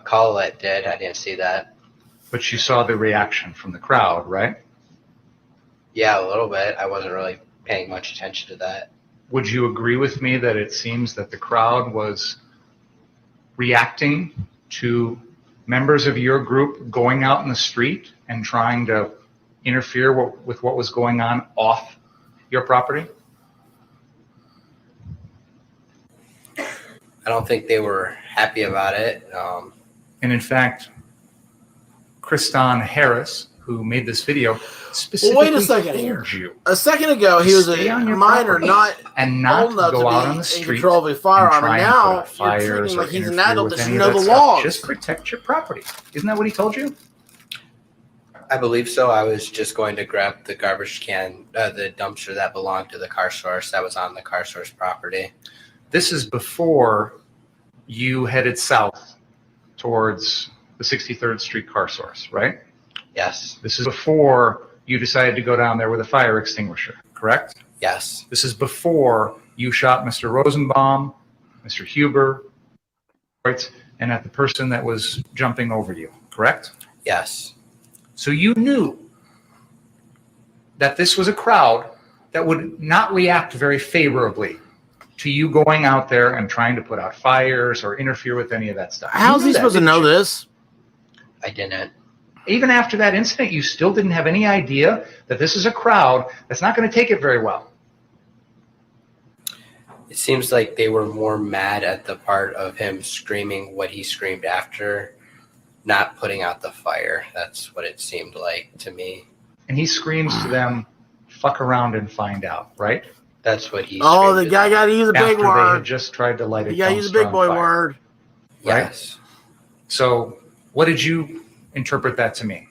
Collette did. I didn't see that. But you saw the reaction from the crowd, right? Yeah, a little bit. I wasn't really paying much attention to that. Would you agree with me that it seems that the crowd was reacting to members of your group going out in the street and trying to interfere with what was going on off your property? I don't think they were happy about it. And in fact, Kriston Harris, who made this video, specifically wait a second told here. you A second ago, he was stay a on your minor, property not and not old enough go to out be on the in street control of a and firearm. try And and put now out you're fires treating or like he's an interfere adult with that should any of know that the stuff. laws. Just protect your property. Isn't that what he told you? I believe so. I was just going to grab the garbage can, the dumpster that belonged to the car source that was on the car source property. This is before you headed south towards the 63rd Street car source, right? Yes. This is before you decided to go down there with a fire extinguisher, correct? Yes. This is before you shot Mr. Rosenbaum, Mr. Huber, right, and at the person that was jumping over you, correct? Yes. So you knew that this was a crowd that would not react very favorably to you going out there and trying to put out fires or interfere with any of that stuff. How's he supposed to know this? I didn't. Even after that incident, you still didn't have any idea that this is a crowd that's not going to take it very well. It seems like they were more mad at the part of him screaming what he screamed after, not putting out the fire. That's what it seemed like to me. And he screams to them, fuck around and find out, right? That's what he Oh, screamed the to guy them. got to use a big After they had word. just tried to light a You got to use a dumpster big on boy fire, word. right? Yes. So what did you interpret that to mean?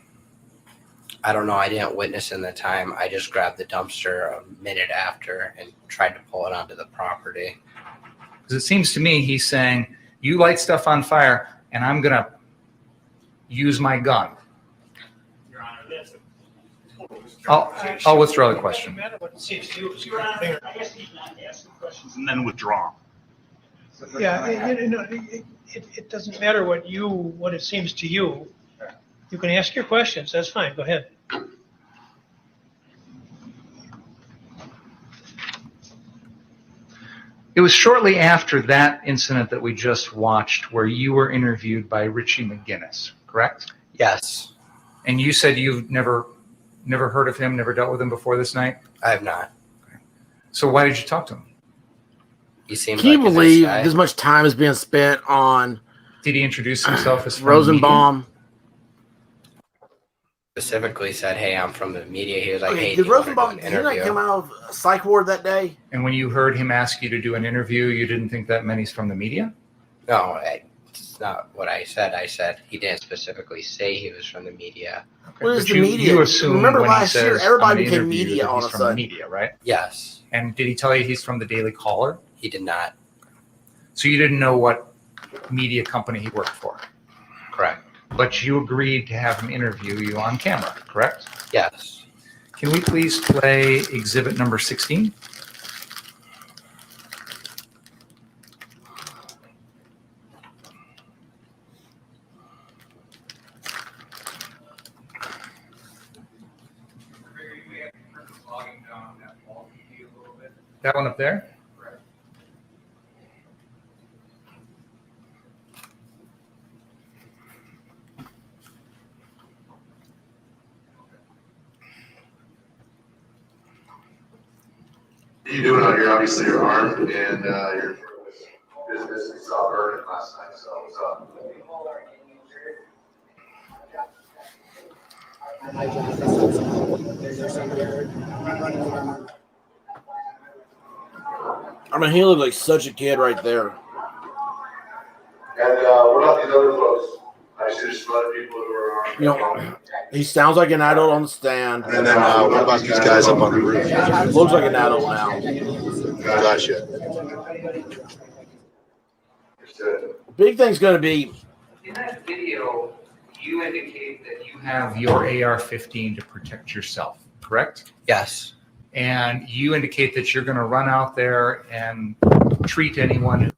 I don't know. I didn't witness in the time. I just grabbed the dumpster a minute after and tried to pull it onto the property. Because it seems to me he's saying, you light stuff on fire and I'm going to use my gun. Your Honor, that's I'll withdraw the question. Matter what it seems to you is Your Honor, fair. I guess he's not asking questions and then withdraw. Yeah, it doesn't matter what it seems to you. You can ask your questions. That's fine. Go ahead. It was shortly after that incident that we just watched where you were interviewed by Richie McGinnis, correct? Yes. And you said you've never heard of him, never dealt with him before this night? I have not. So why did you talk to him? He seemed Can you like a nice believe guy. this much time is being spent on Did he introduce himself as from the Rosenbaum? Specifically said, "Hey, I'm from the media." He was like, Okay, "Hey, did do you want to do Rosenbaum an did he not interview?" come out of a psych ward that day? And when you heard him ask you to do an interview, you didn't think that meant he's from the media? No, it's not what I said. I said he didn't specifically say he was from the media. What is But the media? You assume Remember when he last year, says, everybody "I'm an became interview," media that all he's of a from the sudden. media, right? Yes, And did he tell you he's from the Daily Caller? he did not. So you didn't know what media company he worked for, Correct. but you agreed to have him interview you on camera, correct? Yes. Can we please play exhibit number 16? That one up there? What are you doing out here? Obviously, you're armed and your business. We saw burning last night. So what's up? I mean, he looked like such a kid right there. And what about these other folks? I see there's some other people who are armed. You know, he sounds like an adult on the stand. And then what about these guys up on the roof? Looks like an adult now. Gotcha. Big thing's going to be In that video, you indicate that you have your AR-15 to protect yourself, correct? Yes. and you indicate that you're going to run out there and treat anyone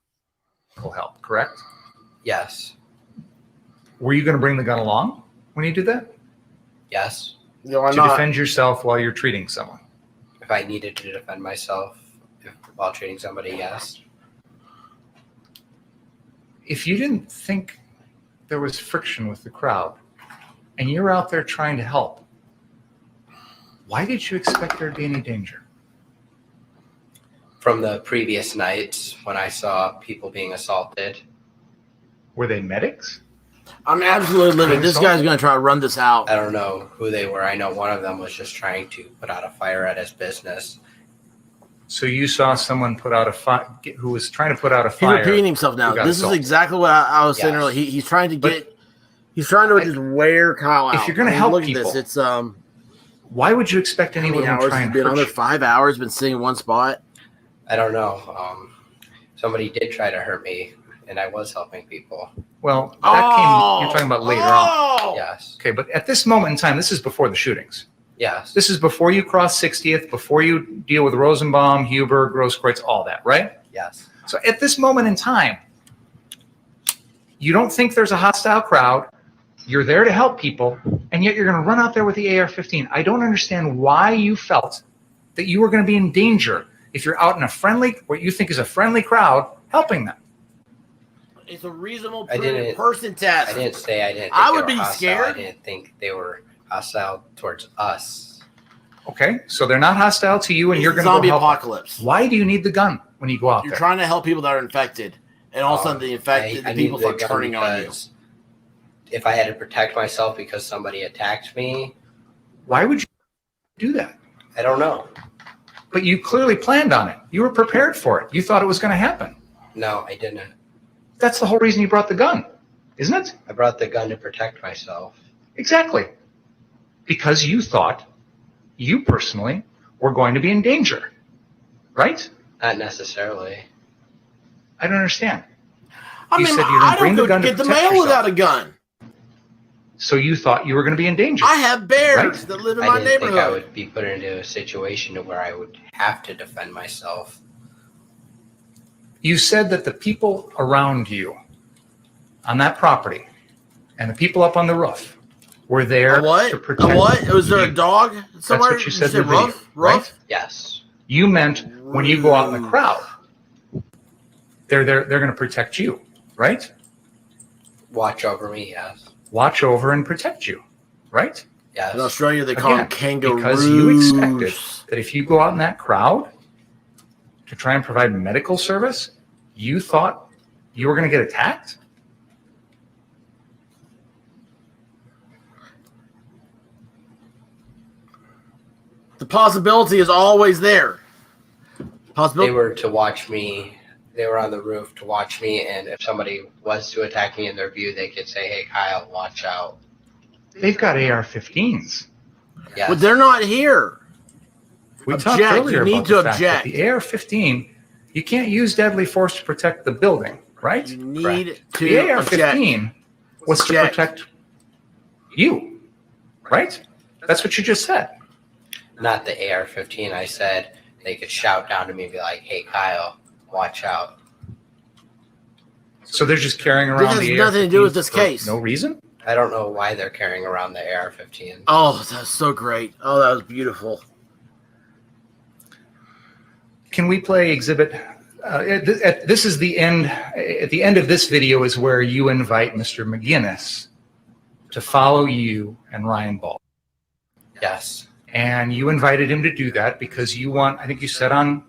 who will help, correct? Yes. Were you going to bring the gun along when you did that? Yes. No, I'm To not. defend yourself while you're treating someone? If I needed to defend myself while treating somebody, yes. If you didn't think there was friction with the crowd and you're out there trying to help, why did you expect there to be any danger? From the previous nights when I saw people being assaulted. Were they medics? I'm absolutely livid. This guy's going to try to run this out. I don't know who they were. I know one of them was just trying to put out a fire at his business. So you saw someone put out a fire, who was trying to put out a He's fire. repeating himself now. who got This assaulted. is exactly what I was saying Yes. earlier. He's trying to get. He's trying to just wear Kyle out. If you're gonna I mean, help look people, at this. It's Why would you expect how anyone many to hours? try It's and been hurt under you? 5 hours. Been sitting in one spot. I don't know. Somebody did try to hurt me, and I was helping people. Well, that came. You're talking about later on. Yes. Okay, but at this moment in time, this is before the shootings. Yes. This is before you cross 60th, before you deal with Rosenbaum, Huber, Grosskreutz, all that, right? Yes. So at this moment in time, you don't think there's a hostile crowd. You're there to help people, and yet you're going to run out there with the AR-15. I don't understand why you felt that you were going to be in danger if you're out in a friendly, what you think is a friendly crowd, helping them. It's a reasonable I didn't- person test. I didn't say I didn't think I they would were be hostile. scared. I didn't think they were hostile towards us. Okay, so they're not hostile to you, and It's you're going to zombie go help them. apocalypse. Why do you need the gun when you go out You're there? trying to help people that are infected, and all of a sudden the infected I the people needed start the gun turning on you. because if I had to protect myself because somebody attacked me, Why would you do that? I don't know. But you clearly planned on it. You were prepared for it. You thought it was going to happen. No, I didn't. That's the whole reason you brought the gun, isn't it? I brought the gun to protect myself. Exactly. Because you thought you personally were going to be in danger, right? Not necessarily. I don't understand. I You mean, said you're I gonna bring don't the gun go to get the protect mail yourself. without a gun. So you thought you were going to be in danger. I have bears Right? that live in I my didn't think I neighborhood. would be put into a situation to where I would have to defend myself. You said that the people around you on that property and the people up on the roof were there A what? to protect A what? Was there a you. dog somewhere? That's what you said in the video, rough? right? Rough? Yes. You meant when you go out in the crowd, they're going to protect you, right? Watch over me, yes. Watch over and protect you, right? Yes. In Australia, they call them Again, kangaroos. because you expected that if you go out in that crowd to try and provide medical service, you thought you were going to get attacked? The possibility is always there. They Possibility. were to watch me. They were on the roof to watch me, and if somebody was to attack me in their view, they could say, "Hey, Kyle, watch out." They've got AR-15s. Yes. But they're not here. We Object. talked earlier You need about to the fact that object. the AR-15, you can't use deadly force to protect the building, right? You need to The object. AR-15 was to Object. protect you, right? That's what you just said. Not the AR-15. I said they could shout down to me and be like, "Hey, Kyle, watch out." So they're just carrying This around has the nothing to do with AR-15s this for case. no reason? I don't know why they're carrying around the AR-15. Oh, that's so great. Oh, that was beautiful. Can we play exhibit? This is the end. At the end of this video is where you invite Mr. McGinnis to follow you and Ryan Ball. Yes. And you invited him to do that because you want, I think you said on,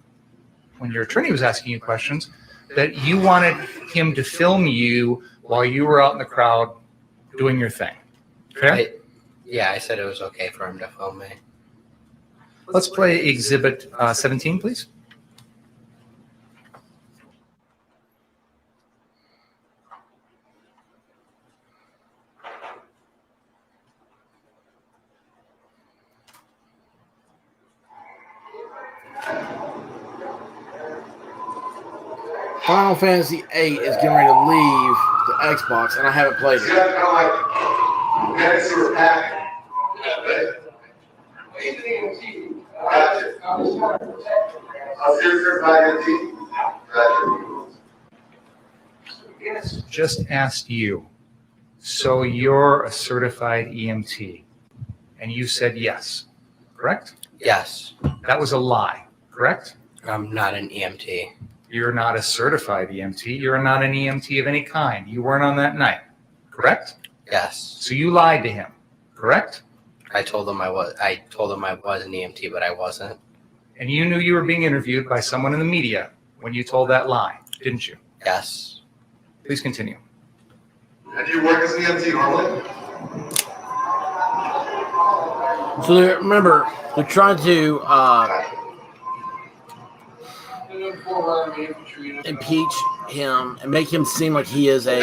when your attorney was asking you questions, that you wanted him to film you while you were out in the crowd doing your thing. Fair? I said it was okay for him to film me. Let's play exhibit 17, please. Final Fantasy VIII is getting ready to leave the Xbox, and I haven't played See it. that kind of like fantasy or pack? Gotcha. I'll certify EMT. Gotcha. Dennis just asked you, so you're a certified EMT, and you said yes, correct? Yes. That was a lie, correct? I'm not an EMT. You're not a certified EMT. You're not an EMT of any kind. You weren't on that night, correct? Yes. So you lied to him, correct? I told him I was an EMT, but I wasn't. And you knew you were being interviewed by someone in the media when you told that lie, didn't you? Yes. Please continue. And do you work as an EMT normally? So remember, they're trying to impeach him and make him seem like he is a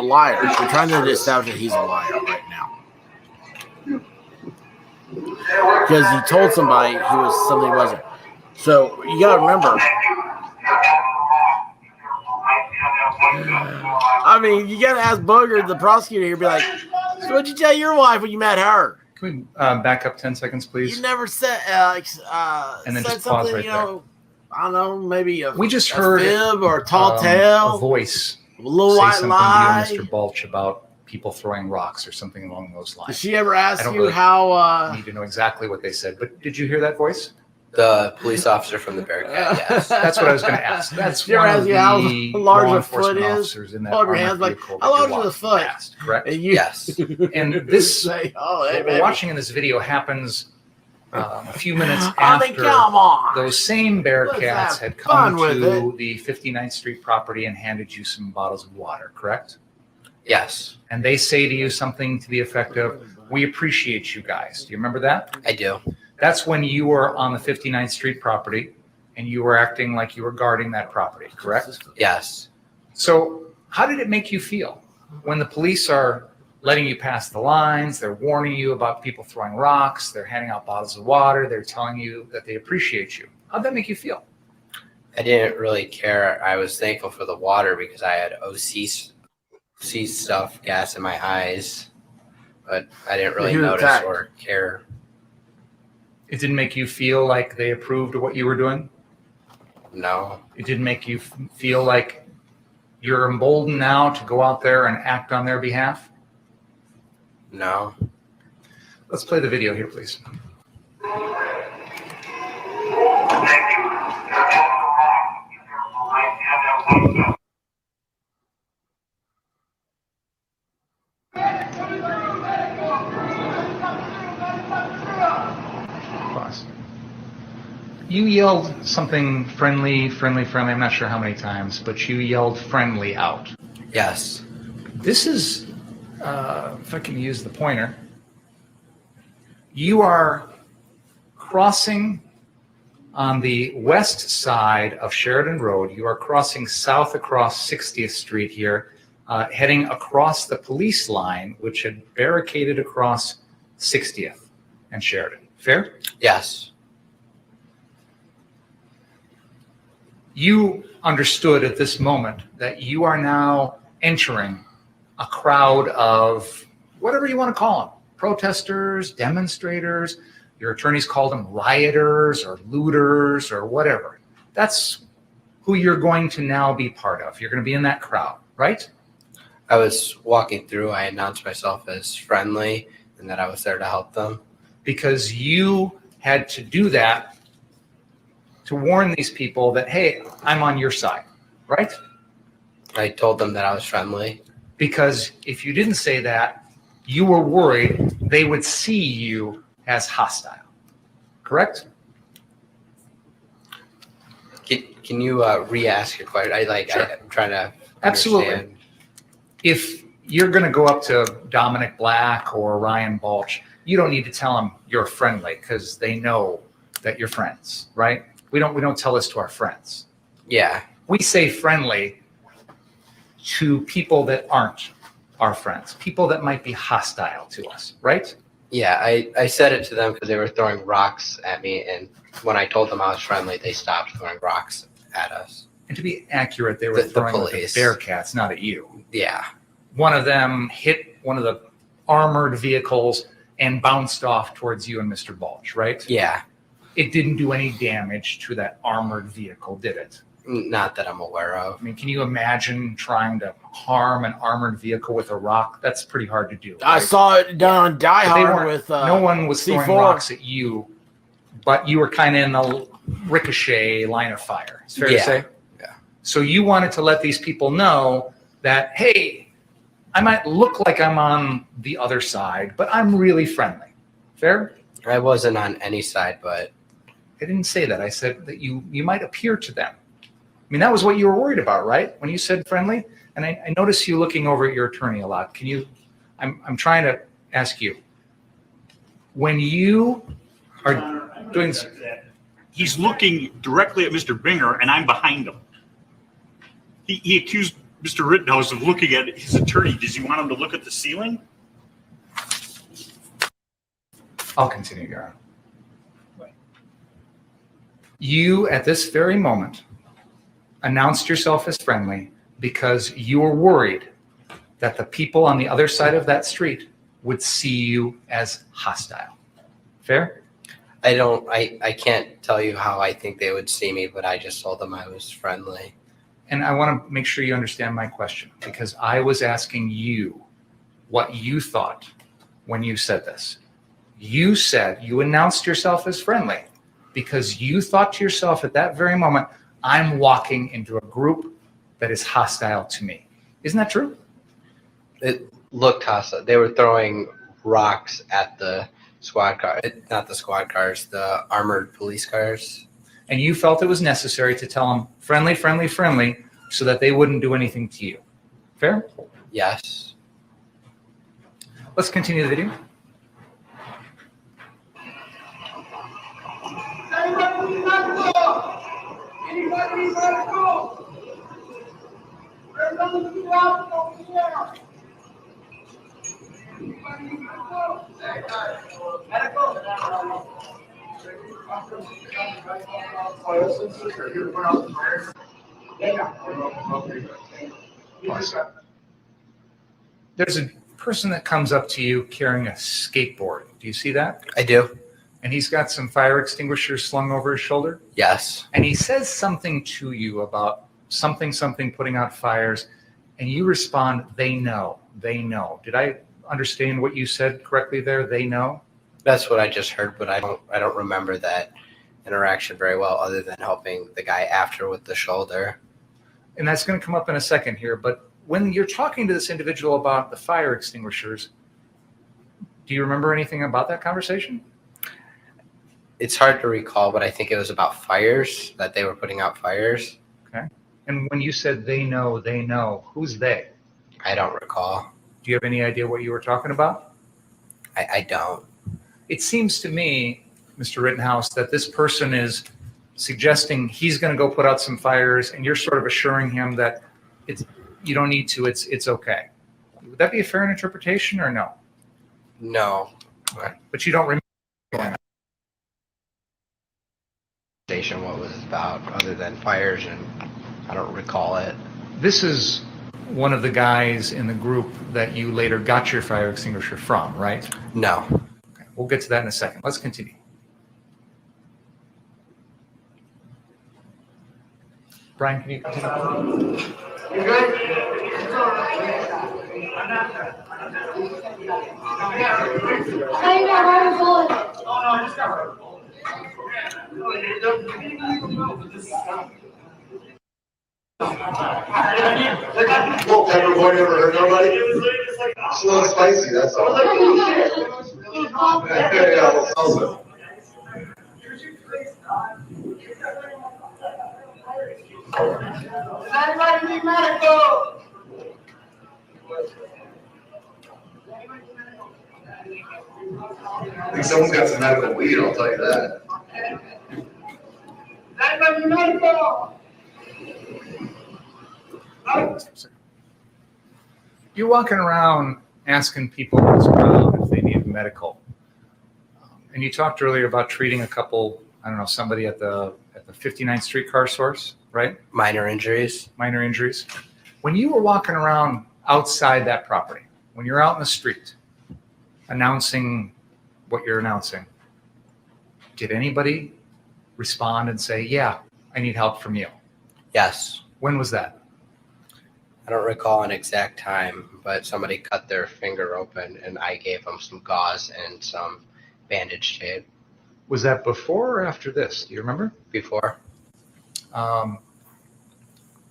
liar. They're trying to establish that he's a liar right now because he told somebody he was something he wasn't. So you got to remember. I mean, you got to ask Booger, the prosecutor here, be like, so what'd you tell your wife when you met her? Can we back up 10 seconds, please? You never said And then said just pause something, right you know, I don't know, maybe We just a heard fib or a tall tale, a voice a little say white something lie. to you, Mr. Balch, about people throwing rocks or something along those Did lines. she ever ask I don't you really how? I need to know exactly what they said, but did you hear that voice? The police officer from the Bearcat, yes. That's what I was going to ask. That's She ever one of asked the you how large law a foot enforcement is? officers in that Hold your armored hands like, vehicle how that you're large is a walking foot? past, correct? And you, Yes. And this, say, oh, hey, what we're baby. watching in this video happens a few minutes I mean, after come on. those same Let's Bearcats have had fun come with to the 59th Street property and handed you some bottles of water, correct? Yes. And they say to you something to the effect of, we appreciate you guys. Do you remember that? I do. That's when you were on the 59th Street property and you were acting like you were guarding that property, correct? Yes. So how did it make you feel when the police are letting you pass the lines, they're warning you about people throwing rocks, they're handing out bottles of water, they're telling you that they appreciate you? How'd that make you feel? I didn't really care. I was thankful for the water because I had OC stuff, gas in my eyes, but I didn't really You were notice attacked. or care. It didn't make you feel like they approved of what you were doing? No. It didn't make you feel like you're emboldened now to go out there and act on their behalf? No. Let's play the video here, please. Pause. You yelled something friendly. I'm not sure how many times, but you yelled friendly out. Yes. This is, if I can use the pointer, you are crossing on the west side of Sheridan Road. You are crossing south across 60th Street here, heading across the police line, which had barricaded across 60th and Sheridan. Fair? Yes. You understood at this moment that you are now entering a crowd of whatever you want to call them, protesters, demonstrators. Your attorneys called them rioters or looters or whatever. That's who you're going to now be part of. You're going to be in that crowd, right? I was walking through. I announced myself as friendly and that I was there to help them. Because you had to do that to warn these people that, hey, I'm on your side, right? I told them that I was friendly. Because if you didn't say that, you were worried they would see you as hostile, correct? Can you re-ask your question? Sure. I'm trying to Absolutely. understand. If you're going to go up to Dominic Black or Ryan Balch, you don't need to tell them you're friendly because they know that you're friends, right? We don't tell this to our friends. Yeah. We say friendly to people that aren't our friends, people that might be hostile to us, right? Yeah, I said it to them because they were throwing rocks at me, and when I told them I was friendly, they stopped throwing rocks at us. And to be accurate, they were The throwing at the police. Bearcats, not at you. Yeah. One of them hit one of the armored vehicles and bounced off towards you and Mr. Balch, right? Yeah, It didn't do any damage to that armored vehicle, did it? not that I'm aware of. I mean, can you imagine trying to harm an armored vehicle with a rock? That's pretty hard to do. I right? saw it done on Die But they Hard weren't- with no one was throwing C4. rocks at you, but you were kind of in the ricochet line of fire. It's fair to Yeah. say? Yeah. So you wanted to let these people know that, hey, I might look like I'm on the other side, but I'm really friendly. Fair? I wasn't on any side, but I didn't say that. I said that you might appear to them. I mean, that was what you were worried about, right? When you said friendly? And I notice you looking over at your attorney a lot. Can you, I'm trying to ask you, when you are doing, He's looking directly at Mr. Binger, and I'm behind him. He accused Mr. Rittenhouse of looking at his attorney. Does he want him to look at the ceiling? I'll continue, Your Honor. You, at this very moment, announced yourself as friendly because you were worried that the people on the other side of that street would see you as hostile. Fair? I can't tell you how I think they would see me, but I just told them I was friendly. And I want to make sure you understand my question because I was asking you what you thought when you said this. You said you announced yourself as friendly because you thought to yourself at that very moment, I'm walking into a group that is hostile to me. Isn't that true? It looked hostile. They were throwing rocks at the squad car, not the squad cars, the armored police cars. And you felt it was necessary to tell them friendly, friendly, friendly so that they wouldn't do anything to you. Fair? Yes. Let's continue the video. Anybody need medical? There's nothing to out over here. Anybody need medical? There's a person that comes up to you carrying a skateboard. Do you see that? I do. And he's got some fire extinguishers slung over his shoulder. Yes. And he says something to you about something putting out fires. And you respond, they know. Did I understand what you said correctly there? They know? That's what I just heard, but I don't remember that interaction very well other than helping the guy after with the shoulder. And that's going to come up in a second here. But when you're talking to this individual about the fire extinguishers, do you remember anything about that conversation? It's hard to recall, but I think it was about fires, that they were putting out fires. Okay. And when you said they know, who's they? I don't recall. Do you have any idea what you were talking about? I don't. It seems to me, Mr. Rittenhouse, that this person is suggesting he's going to go put out some fires, and you're sort of assuring him that you don't need to. It's okay. Would that be a fair interpretation or no? No. Okay. But you don't remember What was it about other than fires, and I don't recall it. This is one of the guys in the group that you later got your fire extinguisher from, right? No. Okay. We'll get to that in a second. Let's continue. Brian, can you continue? You good? I got rubber bullets. Oh, no, I just got rubber bullets. Well, peppercorn never hurt nobody. It's a little spicy, that's all. Yeah, a little salsa. Does anybody need medical? I think someone's got some medical weed, I'll tell you that. Does anybody need medical? You're walking around asking people what's around if they need medical. And you talked earlier about treating a couple, I don't know, somebody at the 59th Street car source, right? Minor injuries. Minor injuries. When you were walking around outside that property, when you're out in the street announcing what you're announcing, did anybody respond and say, yeah, I need help from you? Yes. When was that? I don't recall an exact time, but somebody cut their finger open and I gave them some gauze and some bandage tape. Was that before or after this? Do you remember? Before.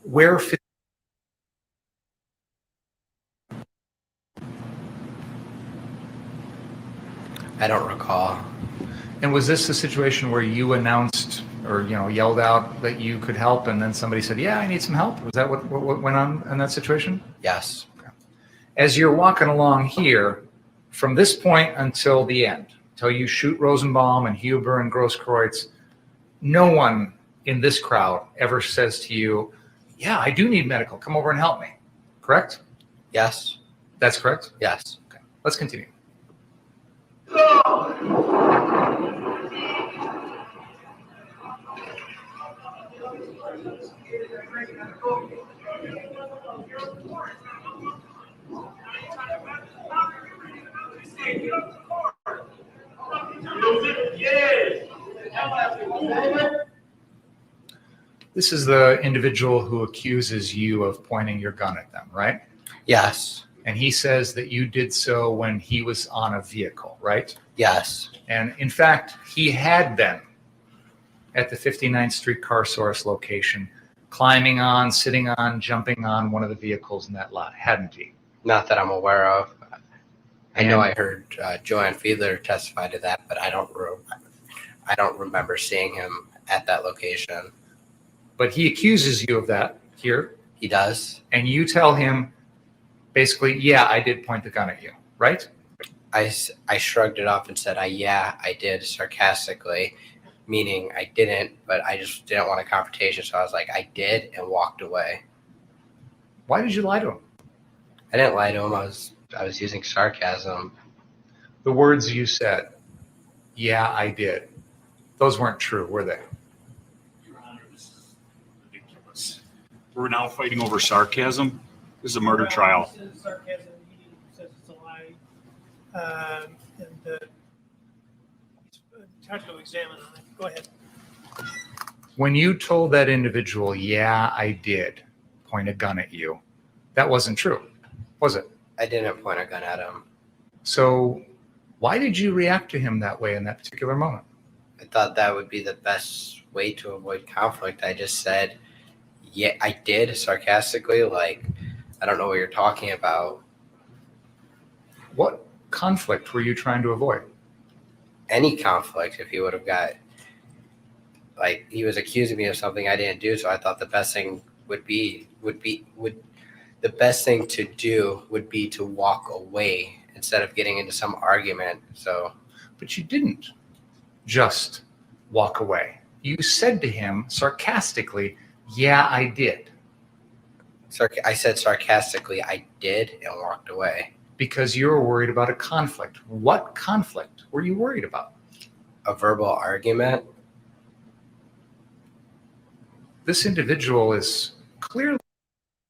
Where I don't recall. And was this a situation where you announced or yelled out that you could help, and then somebody said, "Yeah, I need some help"? Was that what went on in that situation? Yes. As you're walking along here, from this point until the end, until you shoot Rosenbaum and Huber and Grosskreutz, no one in this crowd ever says to you, "Yeah, I do need medical. Come over and help me." Correct? Yes. That's correct? Yes. Okay. Let's continue. This is the individual who accuses you of pointing your gun at them, right? Yes. And he says that you did so when he was on a vehicle, right? Yes. And in fact, he had been at the 59th Street Car Source location, climbing on, sitting on, jumping on one of the vehicles in that lot, hadn't he? Not that I'm aware of. I know I heard Joanne Fiedler testify to that, but I don't remember seeing him at that location. But he accuses you of that here. He does. And you tell him, basically, yeah, I did point the gun at you, right? I shrugged it off and said, yeah, I did, sarcastically, meaning I didn't, but I just didn't want a confrontation. So I was like, I did, and walked away. Why did you lie to him? I didn't lie to him. I was using sarcasm. The words you said, yeah, I did, those weren't true, were they? Your Honor, this is ridiculous. We're now fighting over sarcasm. This is a murder trial. He says sarcasm. He says it's a lie. And it's hard to examine on it. Go ahead. When you told that individual, yeah, I did point a gun at you, that wasn't true, was it? I didn't point a gun at him. So why did you react to him that way in that particular moment? I thought that would be the best way to avoid conflict. I just said, yeah, I did, sarcastically, like, I don't know what you're talking about. What conflict were you trying to avoid? Any conflict, if he would have got, like, he was accusing me of something I didn't do, so I thought the best thing the best thing to do would be to walk away instead of getting into some argument. So, but you didn't just walk away. You said to him sarcastically, yeah, I did. I said sarcastically, I did, and walked away. Because you were worried about a conflict. What conflict were you worried about? A verbal argument. This individual is clearly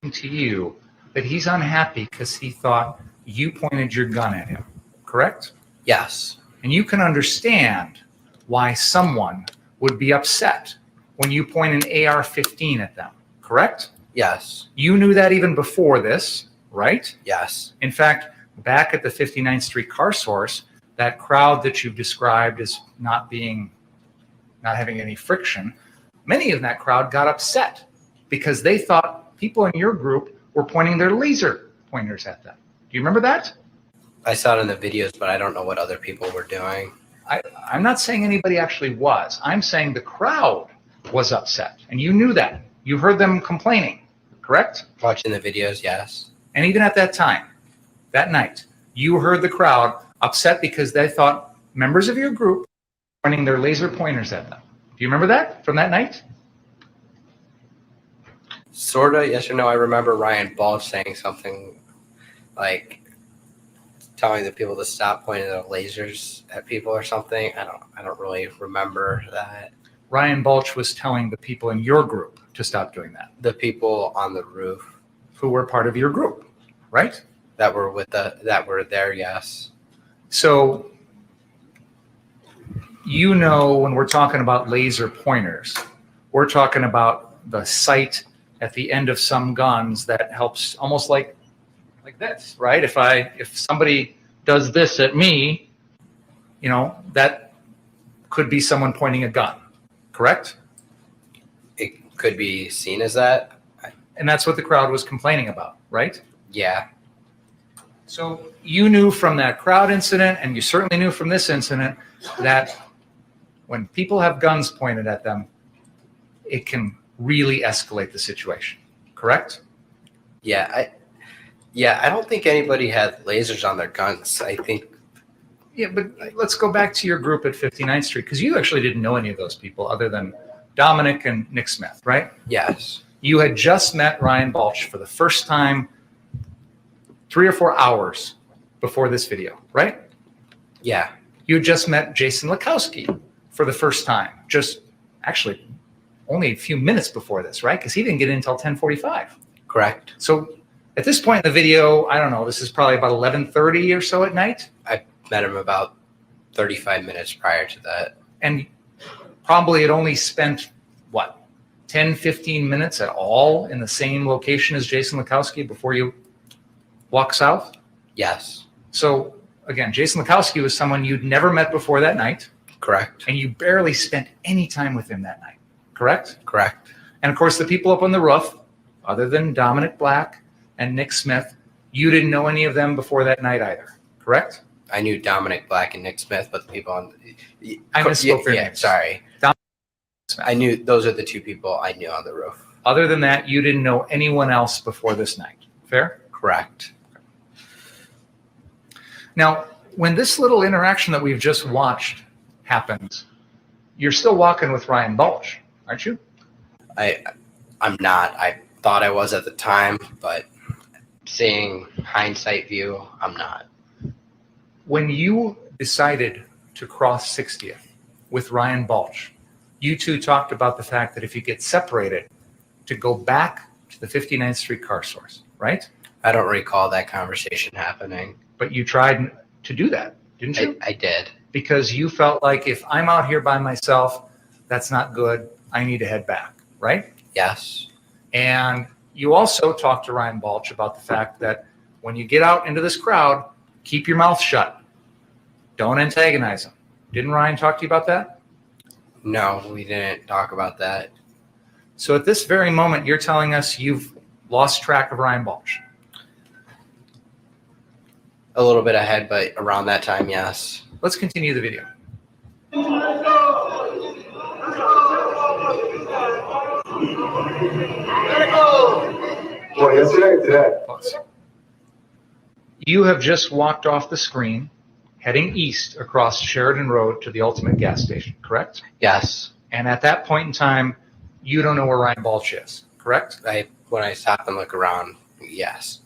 saying to you that he's unhappy because he thought you pointed your gun at him, correct? Yes. And you can understand why someone would be upset when you point an AR-15 at them, correct? Yes. You knew that even before this, right? Yes. In fact, back at the 59th Street Car Source, that crowd that you've described as not having any friction, many of that crowd got upset because they thought people in your group were pointing their laser pointers at them. Do you remember that? I saw it in the videos, but I don't know what other people were doing. I'm not saying anybody actually was. I'm saying the crowd was upset, and you knew that. You heard them complaining, correct? Watching the videos, yes. And even at that time, that night, you heard the crowd upset because they thought members of your group were pointing their laser pointers at them. Do you remember that from that night? Sorta, yes or no. I remember Ryan Balch saying something like telling the people to stop pointing their lasers at people or something. I don't really remember that. Ryan Balch was telling the people in your group to stop doing that. The people on the roof who were part of your group, right? That were there, yes. So you know, when we're talking about laser pointers, we're talking about the sight at the end of some guns that helps, almost like this, right? If somebody does this at me, you know, that could be someone pointing a gun, correct? It could be seen as that. And that's what the crowd was complaining about, right? Yeah. So you knew from that crowd incident, and you certainly knew from this incident, that when people have guns pointed at them, it can really escalate the situation, correct? Yeah. I don't think anybody had lasers on their guns. I think. Yeah, but let's go back to your group at 59th Street, because you actually didn't know any of those people other than Dominic and Nick Smith, right? Yes. You had just met Ryan Balch for the first time 3 or 4 hours before this video, right? Yeah. You had just met Jason Lakowski for the first time, just actually only a few minutes before this, right? Because he didn't get in until 10:45. Correct. So at this point in the video, I don't know, this is probably about 11:30 or so at night. I met him about 35 minutes prior to that. And probably had only spent, what, 10, 15 minutes at all in the same location as Jason Lakowski before you walk south? Yes. So again, Jason Lakowski was someone you'd never met before that night. Correct. And you barely spent any time with him that night, correct? Correct. And of course, the people up on the roof, other than Dominic Black and Nick Smith, you didn't know any of them before that night either, correct? I knew Dominic Black and Nick Smith, but the people on. I misspoke their Yeah, names. sorry. Dominic Smith. I knew those are the two people I knew on the roof. Other than that, you didn't know anyone else before this night. Fair? Correct. Now, when this little interaction that we've just watched happens, you're still walking with Ryan Balch, aren't you? I'm not. I thought I was at the time, but seeing hindsight view, I'm not. When you decided to cross 60th with Ryan Balch, you two talked about the fact that if you get separated, to go back to the 59th Street car source, right? I don't recall that conversation happening. But you tried to do that, didn't you? I did. Because you felt like if I'm out here by myself, that's not good. I need to head back, right? Yes. And you also talked to Ryan Balch about the fact that when you get out into this crowd, keep your mouth shut. Don't antagonize them. Didn't Ryan talk to you about that? No, we didn't talk about that. So at this very moment, you're telling us you've lost track of Ryan Balch. A little bit ahead, but around that time, yes. Let's continue the video. Well, yesterday or today? Pause. You have just walked off the screen, heading east across Sheridan Road to the Ultimate gas station, correct? Yes. And at that point in time, you don't know where Ryan Balch is, correct? When I stop and look around, yes.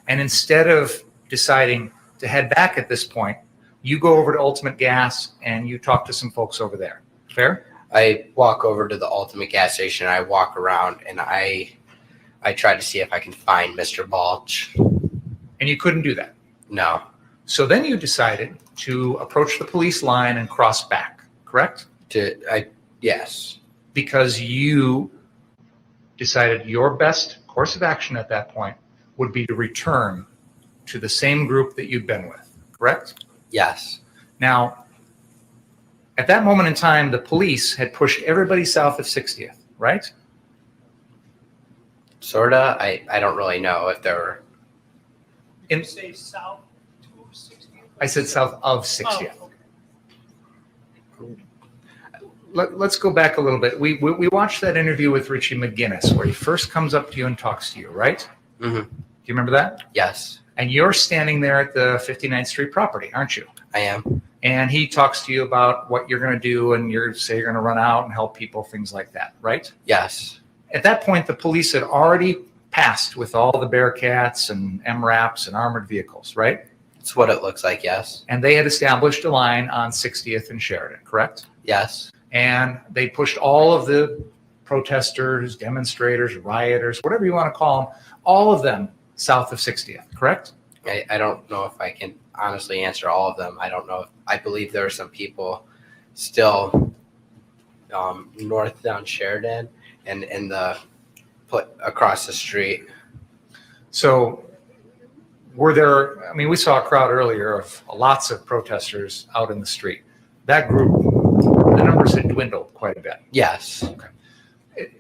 And instead of deciding to head back at this point, you go over to Ultimate Gas and you talk to some folks over there. Fair? I walk over to the Ultimate gas station. I walk around and I try to see if I can find Mr. Balch. And you couldn't do that. No. So then you decided to approach the police line and cross back, correct? Yes. Because you decided your best course of action at that point would be to return to the same group that you'd been with, correct? Yes. Now, at that moment in time, the police had pushed everybody south of 60th, right? Sorta. I don't really know if there were. You say south to 60th? I said south of 60th. Oh, okay. Let's go back a little bit. We watched that interview with Richie McGinnis where he first comes up to you and talks to you, right? Mm-hmm. Do you remember that? Yes, And you're standing there at the 59th Street property, aren't you? I am. And he talks to you about what you're going to do, and you're going to run out and help people, things like that, right? Yes. At that point, the police had already passed with all the Bearcats and MRAPs and armored vehicles, right? It's what it looks like, yes. And they had established a line on 60th and Sheridan, correct? Yes. And they pushed all of the protesters, demonstrators, rioters, whatever you want to call them, all of them south of 60th, correct? I don't know if I can honestly answer all of them. I don't know. I believe there are some people still north down Sheridan and in the put across the street. So were there, I mean, we saw a crowd earlier of lots of protesters out in the street. That group, the numbers had dwindled quite a bit. Yes. Okay.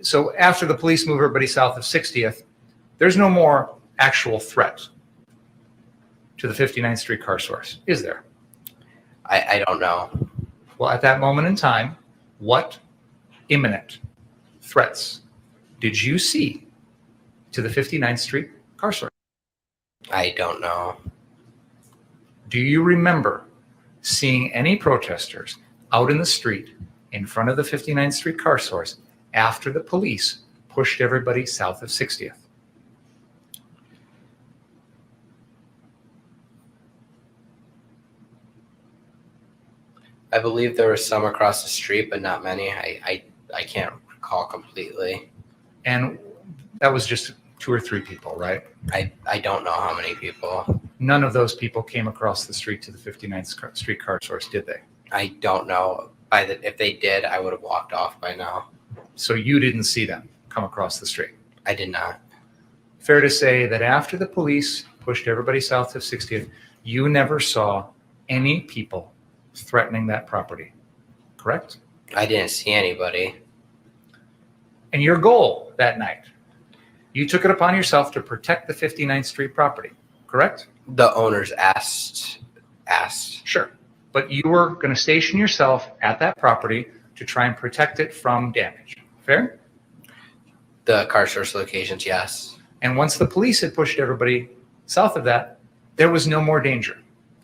So after the police move everybody south of 60th, there's no more actual threat to the 59th Street car source, is there? I don't know. Well, at that moment in time, what imminent threats did you see to the 59th Street car source? I don't know. Do you remember seeing any protesters out in the street in front of the 59th Street car source after the police pushed everybody south of 60th? I believe there were some across the street, but not many. I can't recall completely. And that was just 2 or 3 people, right? I don't know how many people. None of those people came across the street to the 59th Street car source, did they? I don't know. If they did, I would have walked off by now. So you didn't see them come across the street? I did not. Fair to say that after the police pushed everybody south of 60th, you never saw any people threatening that property, correct? I didn't see anybody. And your goal that night, you took it upon yourself to protect the 59th Street property, correct? The owners asked. Sure. But you were going to station yourself at that property to try and protect it from damage. Fair? The car source locations, yes. And once the police had pushed everybody south of that, there was no more danger.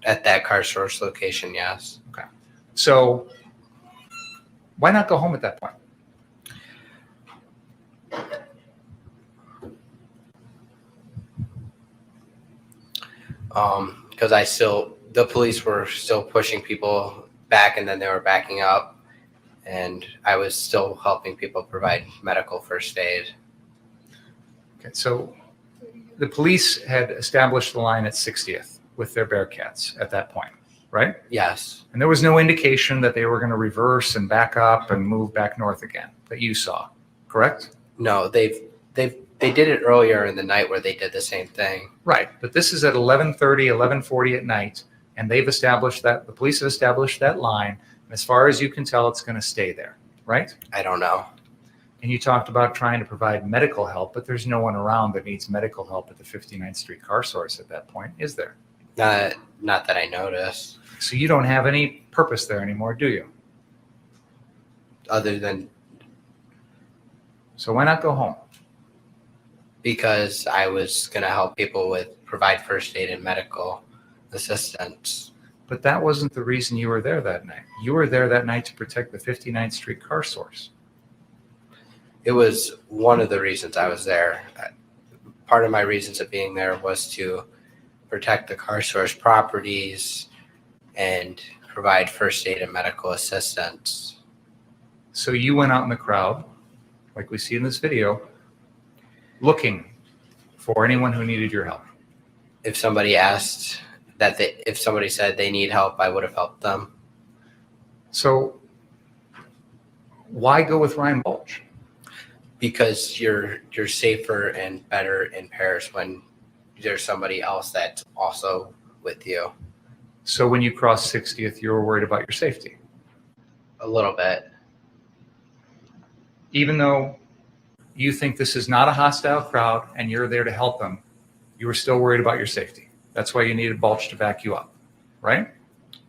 At that car source location, yes. Okay. So why not go home at that point? Because the police were still pushing people back, and then they were backing up, and I was still helping people provide medical first aid. Okay, so the police had established the line at 60th with their Bearcats at that point, right? Yes. And there was no indication that they were going to reverse and back up and move back north again that you saw, correct? No, they did it earlier in the night where they did the same thing. Right, but this is at 11:30, 11:40 at night, and they've established that, the police have established that line, and as far as you can tell, it's going to stay there, right? I don't know. And you talked about trying to provide medical help, but there's no one around that needs medical help at the 59th Street car source at that point, is there? Not that I noticed. So you don't have any purpose there anymore, do you? Other than So why not go home? because I was going to help people provide first aid and medical assistance. But that wasn't the reason you were there that night. You were there that night to protect the 59th Street car source. It was one of the reasons I was there. Part of my reasons of being there was to protect the car source properties and provide first aid and medical assistance. So you went out in the crowd, like we see in this video, looking for anyone who needed your help. If somebody if somebody said they need help, I would have helped them. So why go with Ryan Bulge? Because you're safer and better in Paris when there's somebody else that's also with you. So when you crossed 60th, you were worried about your safety. A little bit. Even though you think this is not a hostile crowd and you're there to help them, you were still worried about your safety. That's why you needed Bulge to back you up, right?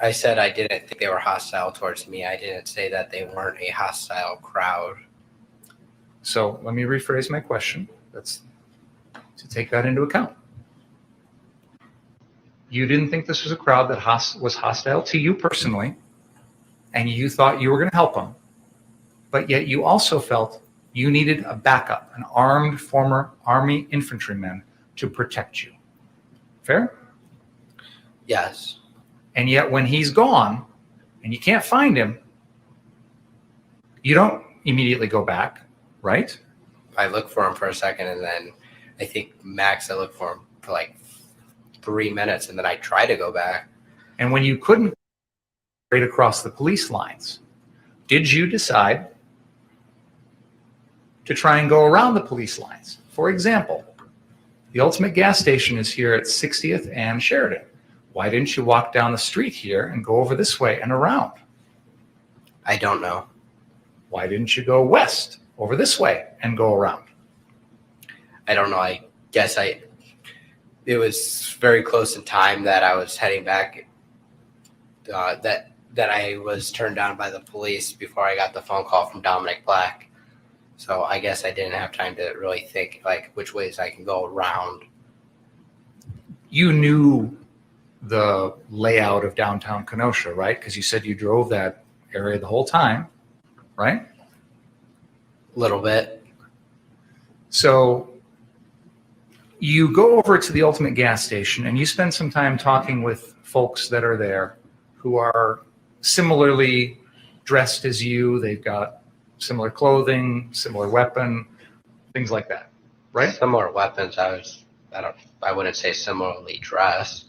I said I didn't think they were hostile towards me. I didn't say that they weren't a hostile crowd. So let me rephrase my question. That's to take that into account. You didn't think this was a crowd that was hostile to you personally, and you thought you were going to help them, but yet you also felt you needed a backup, an armed former Army infantryman to protect you. Fair? Yes. And yet when he's gone and you can't find him, you don't immediately go back, right? I looked for him for a second, and then I think max I looked for him for like 3 minutes, and then I tried to go back. And when you couldn't straight across the police lines, did you decide to try and go around the police lines? For example, the Ultimate gas station is here at 60th and Sheridan. Why didn't you walk down the street here and go over this way and around? I don't know. Why didn't you go west over this way and go around? I don't know. I guess it was very close in time that I was heading back, that I was turned down by the police before I got the phone call from Dominic Black. So I guess I didn't have time to really think like which ways I can go around. You knew the layout of downtown Kenosha, right? Because you said you drove that area the whole time, right? A little bit. So you go over to the Ultimate gas station and you spend some time talking with folks that are there who are similarly dressed as you. They've got similar clothing, similar weapon, things like that, right? Similar weapons. I wouldn't say similarly dressed.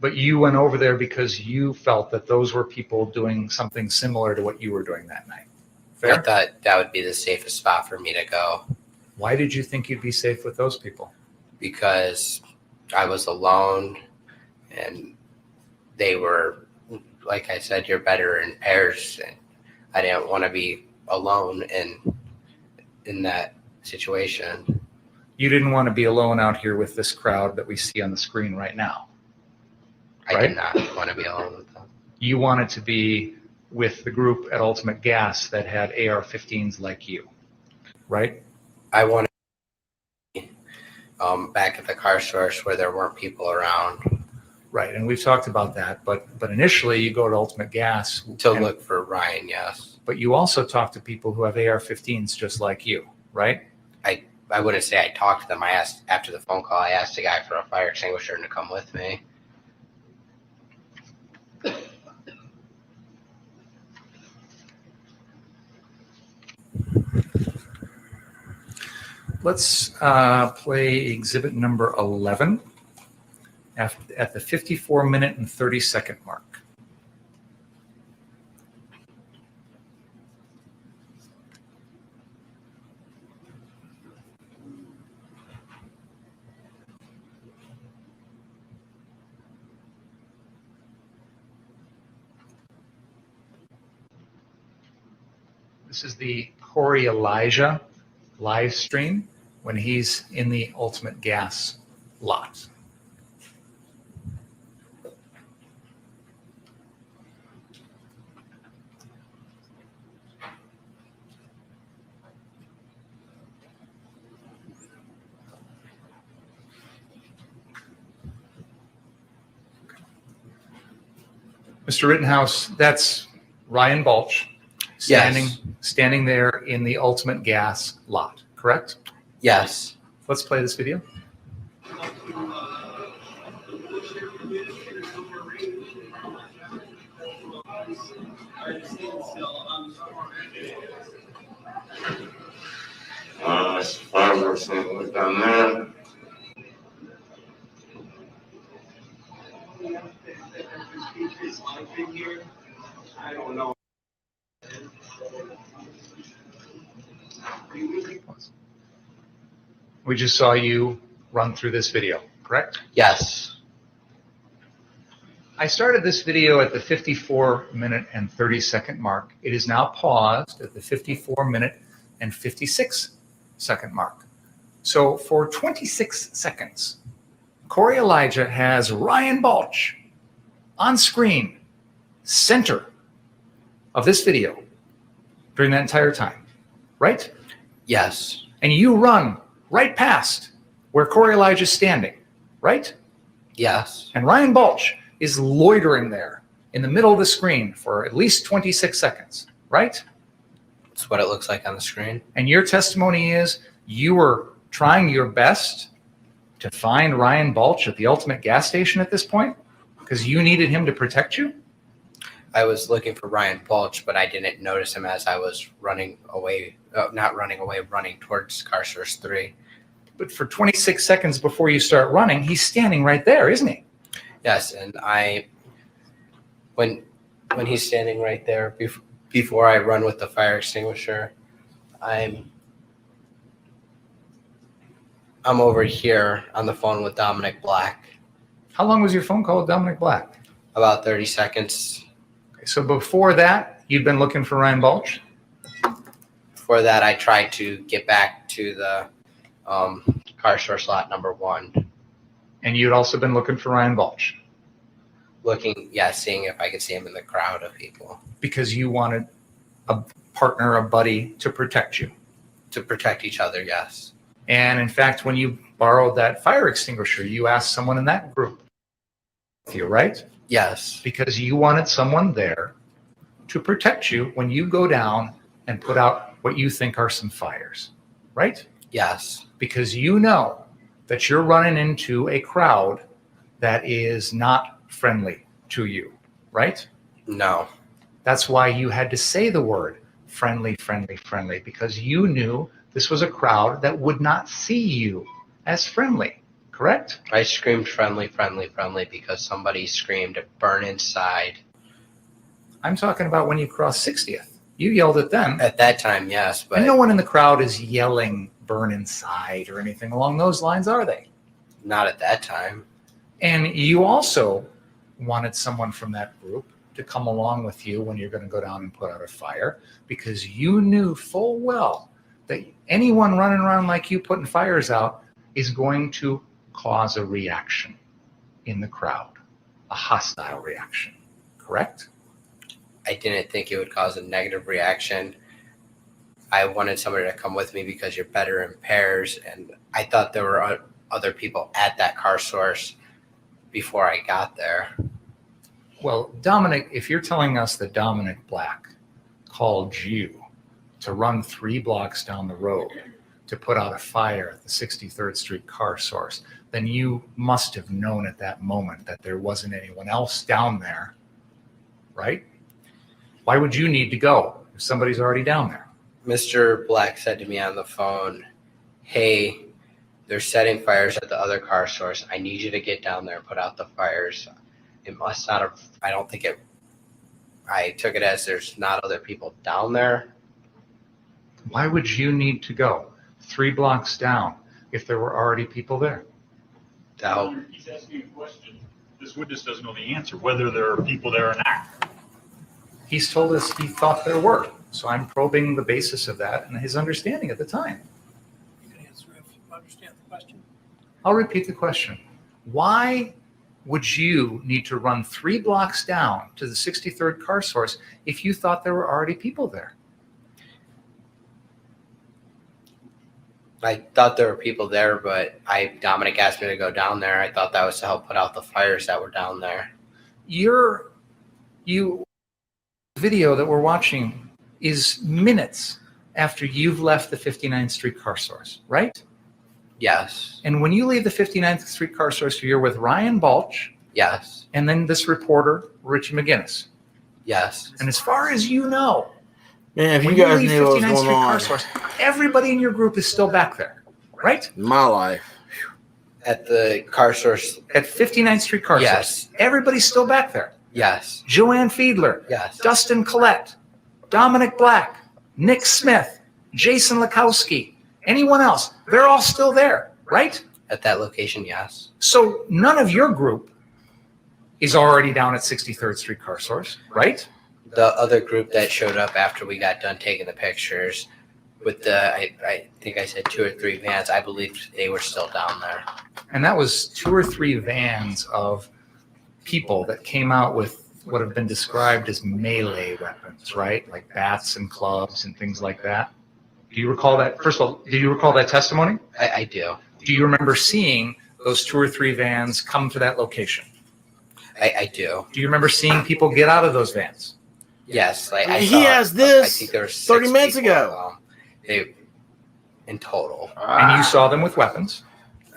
But you went over there because you felt that those were people doing something similar to what you were doing that night. Fair? I thought that would be the safest spot for me to go. Why did you think you'd be safe with those people? Because I was alone and they were, like I said, you're better in pairs. And I didn't want to be alone in that situation. You didn't want to be alone out here with this crowd that we see on the screen right now. I right? did not want to be alone with them. You wanted to be with the group at Ultimate Gas that had AR-15s like you, right? I wanted to be back at the car source where there weren't people around. Right, and we've talked about that, but initially you go to Ultimate Gas to look for Ryan, yes. But you also talk to people who have AR-15s just like you, right? I wouldn't say I talked to them. I asked, after the phone call, I asked the guy for a fire extinguisher to come with me. Let's play exhibit number 11 at the 54-minute and 30-second mark. This is the Corey Elijah live stream when he's in the Ultimate Gas lot. Mr. Rittenhouse, that's Ryan Balch standing there in the Ultimate Gas lot, correct? Yes. Let's play this video. Fireworks down there. I don't know. We just saw you run through this video, correct? Yes. I started this video at the 54-minute and 30-second mark. It is now paused at the 54-minute and 56-second mark. So for 26 seconds, Corey Elijah has Ryan Balch on screen, center of this video during that entire time, right? Yes. And you run right past where Corey Elijah is standing, right? Yes. And Ryan Balch is loitering there in the middle of the screen for at least 26 seconds, right? That's what it looks like on the screen. And your testimony is you were trying your best to find Ryan Balch at the Ultimate Gas station at this point because you needed him to protect you? I was looking for Ryan Balch, but I didn't notice him as I was running away, running towards car source 3. But for 26 seconds before you start running, he's standing right there, isn't he? Yes, and when he's standing right there, before I run with the fire extinguisher, I'm over here on the phone with Dominic Black. How long was your phone call with Dominic Black? About 30 seconds. Okay, so before that, you'd been looking for Ryan Balch? Before that, I tried to get back to the car source lot number 1. And you'd also been looking for Ryan Balch? Seeing if I could see him in the crowd of people. Because you wanted a partner, a buddy to protect you. To protect each other, yes. And in fact, when you borrowed that fire extinguisher, you asked someone in that group with you, right? Yes. Because you wanted someone there to protect you when you go down and put out what you think are some fires, right? Yes. Because you know that you're running into a crowd that is not friendly to you, right? No. That's why you had to say the word friendly, friendly, friendly, because you knew this was a crowd that would not see you as friendly, correct? I screamed friendly, friendly, friendly because somebody screamed burn inside. I'm talking about when you crossed 60th. You yelled at them. At that time, yes, but And no one in the crowd is yelling burn inside or anything along those lines, are they? not at that time. And you also wanted someone from that group to come along with you when you're going to go down and put out a fire, because you knew full well that anyone running around like you putting fires out is going to cause a reaction in the crowd, a hostile reaction, correct? I didn't think it would cause a negative reaction. I wanted somebody to come with me because you're better in pairs, and I thought there were other people at that car source before I got there. Well, Dominic, if you're telling us that Dominic Black called you to run 3 blocks down the road to put out a fire at the 63rd Street car source, then you must have known at that moment that there wasn't anyone else down there, right? Why would you need to go if somebody's already down there? Mr. Black said to me on the phone, "Hey, they're setting fires at the other car source. I need you to get down there and put out the fires." It must not have, I don't think it, I took it as there's not other people down there. Why would you need to go 3 blocks down if there were already people there? No. He's asking a question. This witness doesn't know the answer, whether there are people there or not. He's told us he thought there were. So I'm probing the basis of that and his understanding at the time. You can answer if you understand the question. I'll repeat the question. Why would you need to run 3 blocks down to the 63rd car source if you thought there were already people there? I thought there were people there, but Dominic asked me to go down there. I thought that was to help put out the fires that were down there. Video that we're watching is minutes after you've left the 59th Street car source, right? Yes. And when you leave the 59th Street car source, you're with Ryan Balch. Yes. And then this reporter, Richie McGinnis. Yes. And as far as you know, Man, if you when guys leave knew what was 59th going Street car on source, everybody in your group is still back there, right? in my life. At the car source. At 59th Street car Yes. source, everybody's still back there. Yes. Joanne Fiedler, Yes. Dustin Collette, Dominic Black, Nick Smith, Jason Lakowski, anyone else, they're all still there, right? At that location, yes. So none of your group is already down at 63rd Street car source, right? The other group that showed up after we got done taking the pictures with the, I think I said 2 or 3 vans, I believe they were still down there. And that was 2 or 3 vans of people that came out with what have been described as melee weapons, right? Like bats and clubs and things like that. Do you recall that? First of all, do you recall that testimony? I do. Do you remember seeing those 2 or 3 vans come to that location? I do. Do you remember seeing people get out of those vans? Yes. He has this I think there were 30 minutes ago. They, in total. And you saw them with weapons?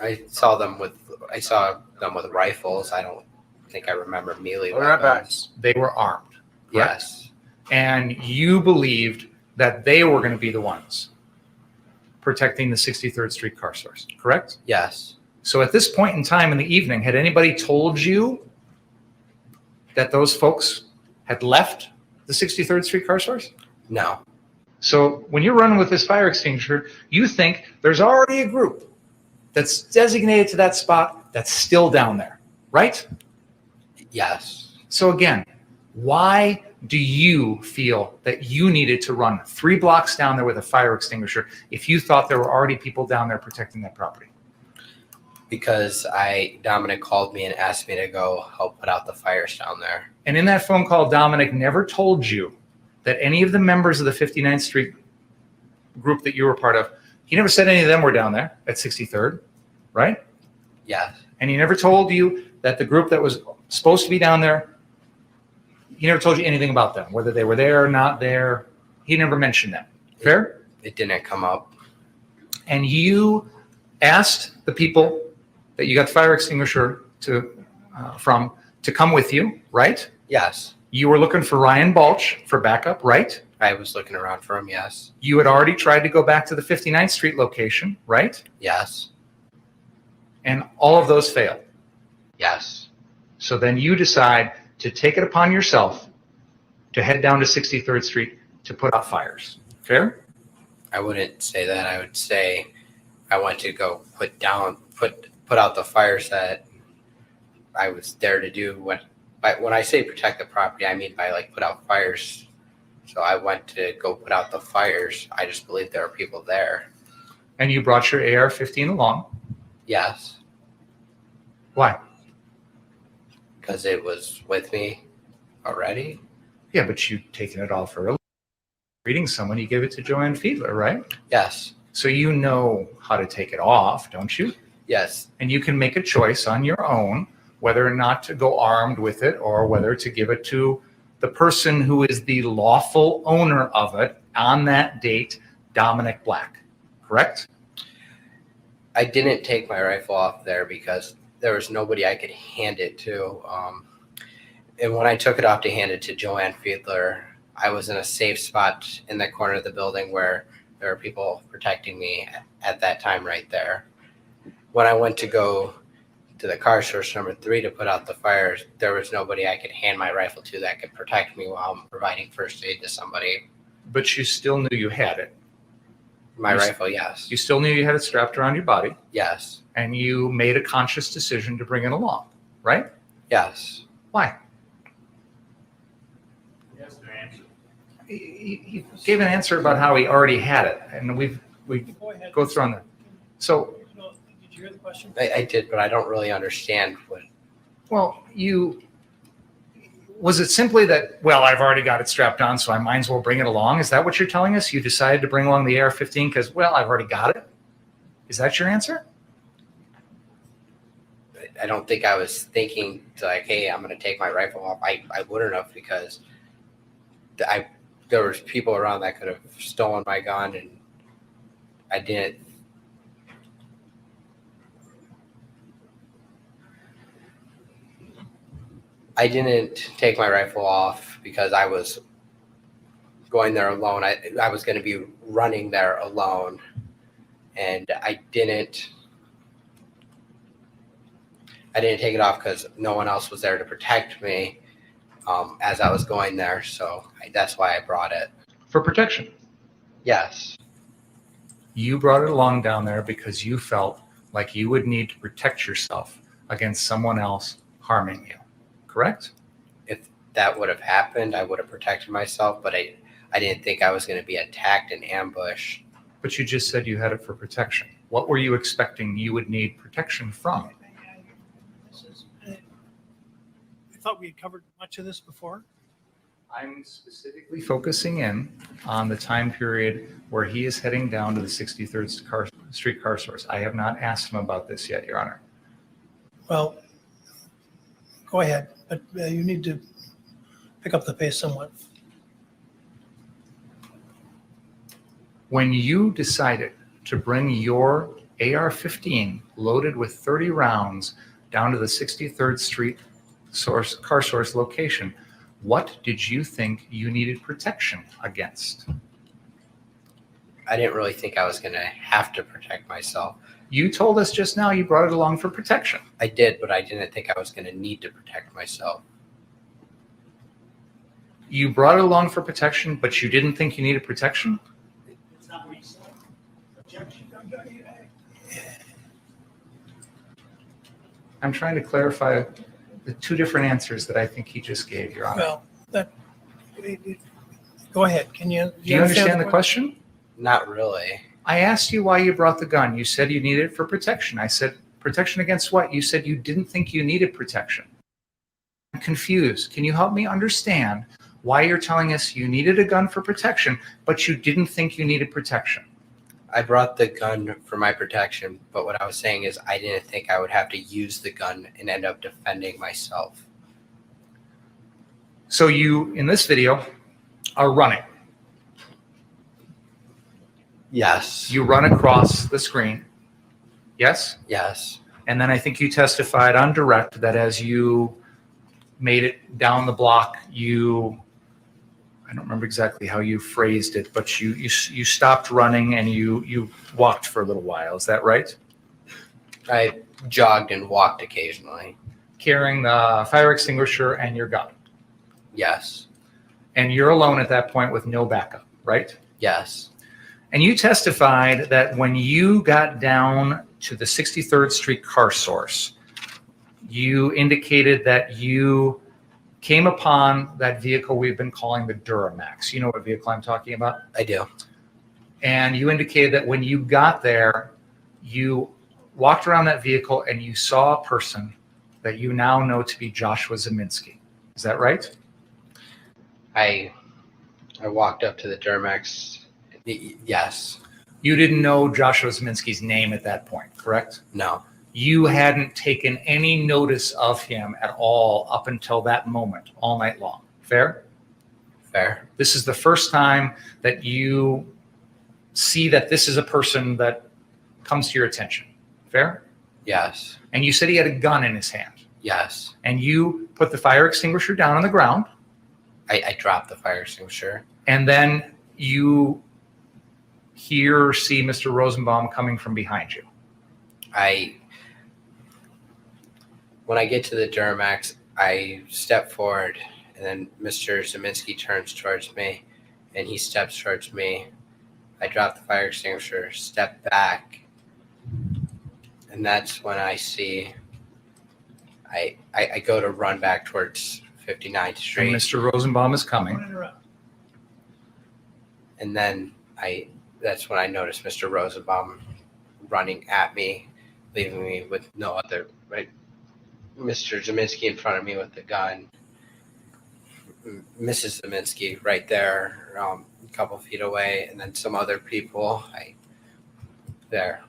I saw them with rifles. I don't think I remember melee All right, back. weapons. They were armed. correct? Yes. And you believed that they were going to be the ones protecting the 63rd Street car source, correct? Yes. So at this point in time in the evening, had anybody told you that those folks had left the 63rd Street car source? No. So when you're running with this fire extinguisher, you think there's already a group that's designated to that spot that's still down there, right? Yes. So again, why do you feel that you needed to run 3 blocks down there with a fire extinguisher if you thought there were already people down there protecting that property? Because Dominic called me and asked me to go help put out the fires down there. And in that phone call, Dominic never told you that any of the members of the 59th Street group that you were part of, he never said any of them were down there at 63rd, right? Yes. And he never told you that the group that was supposed to be down there, he never told you anything about them, whether they were there or not there. He never mentioned them. Fair? It didn't come up. And you asked the people that you got the fire extinguisher from to come with you, right? Yes. You were looking for Ryan Balch for backup, right? I was looking around for him, yes. You had already tried to go back to the 59th Street location, right? Yes. And all of those failed. Yes. So then you decide to take it upon yourself to head down to 63rd Street to put out fires. Fair? I wouldn't say that. I would say I went to go put out the fires that I was there to do. When I say protect the property, I mean by like put out fires. So I went to go put out the fires. I just believe there were people there. And you brought your AR-15 along. Yes. Why? Because it was with me already. Yeah, but you'd taken it off early. Reading someone, you gave it to Joanne Fiedler, right? Yes. So you know how to take it off, don't you? Yes. And you can make a choice on your own whether or not to go armed with it or whether to give it to the person who is the lawful owner of it on that date, Dominic Black, correct? I didn't take my rifle off there because there was nobody I could hand it to. And when I took it off to hand it to Joanne Fiedler, I was in a safe spot in the corner of the building where there were people protecting me at that time right there. When I went to go to the car source number 3 to put out the fires, there was nobody I could hand my rifle to that could protect me while I'm providing first aid to somebody. But you still knew you had it. My rifle, yes. You still knew you had it strapped around your body. Yes. And you made a conscious decision to bring it along, right? Yes. Why? Yes, the answer. He gave an answer about how he already had it, and we go through on that. So, Did you hear the question? I did, but I don't really understand what. well, was it simply that, well, I've already got it strapped on, so I might as well bring it along? Is that what you're telling us? You decided to bring along the AR-15 because, well, I've already got it? Is that your answer? I don't think I was thinking like, hey, I'm going to take my rifle off. I wouldn't have because there was people around that could have stolen my gun, and I didn't. I didn't take my rifle off because I was going there alone. I was going to be running there alone, and I didn't take it off because no one else was there to protect me as I was going there. So that's why I brought it. For protection. Yes. You brought it along down there because you felt like you would need to protect yourself against someone else harming you. Correct? If that would have happened, I would have protected myself, but I didn't think I was going to be attacked and ambushed. But you just said you had it for protection. What were you expecting you would need protection from? I thought we had covered much of this before. I'm specifically focusing in on the time period where he is heading down to the 63rd Street car source. I have not asked him about this yet, Your Honor. Well, go ahead, but you need to pick up the pace somewhat. When you decided to bring your AR-15 loaded with 30 rounds down to the 63rd Street car source location, what did you think you needed protection against? I didn't really think I was going to have to protect myself. You told us just now you brought it along for protection. I did, but I didn't think I was going to need to protect myself. You brought it along for protection, but you didn't think you needed protection? It's not what you said. Objection. I'm trying to clarify the two different answers that I think he just gave, Your Honor. Well, go ahead. Do you understand the question? Not really. I asked you why you brought the gun. You said you needed it for protection. I said, protection against what? You said you didn't think you needed protection. I'm confused. Can you help me understand why you're telling us you needed a gun for protection, but you didn't think you needed protection? I brought the gun for my protection, but what I was saying is I didn't think I would have to use the gun and end up defending myself. So you, in this video, are running. Yes. You run across the screen. Yes? Yes. And then I think you testified on direct that as you made it down the block, I don't remember exactly how you phrased it, but you stopped running and you walked for a little while. Is that right? I jogged and walked occasionally. Carrying the fire extinguisher and your gun. Yes. And you're alone at that point with no backup, right? Yes. And you testified that when you got down to the 63rd Street car source, you indicated that you came upon that vehicle we've been calling the Duramax. You know what vehicle I'm talking about? I do. And you indicated that when you got there, you walked around that vehicle and you saw a person that you now know to be Joshua Zeminski. Is that right? I walked up to the Duramax. Yes. You didn't know Joshua Zeminski's name at that point, correct? No. You hadn't taken any notice of him at all up until that moment, all night long. Fair? Fair. This is the first time that you see that this is a person that comes to your attention. Fair? Yes. And you said he had a gun in his hand. Yes. And you put the fire extinguisher down on the ground. I dropped the fire extinguisher. And then you hear or see Mr. Rosenbaum coming from behind you. When I get to the Duramax, I step forward, and then Mr. Zeminski turns towards me, and he steps towards me. I drop the fire extinguisher, step back, and that's when I see I go to run back towards 59th Street. And Mr. Rosenbaum is coming. And then that's when I notice Mr. Rosenbaum running at me, leaving me with no other, right? Mr. Zeminski in front of me with the gun. Mrs. Zeminski right there, a couple feet away, and then some other people there.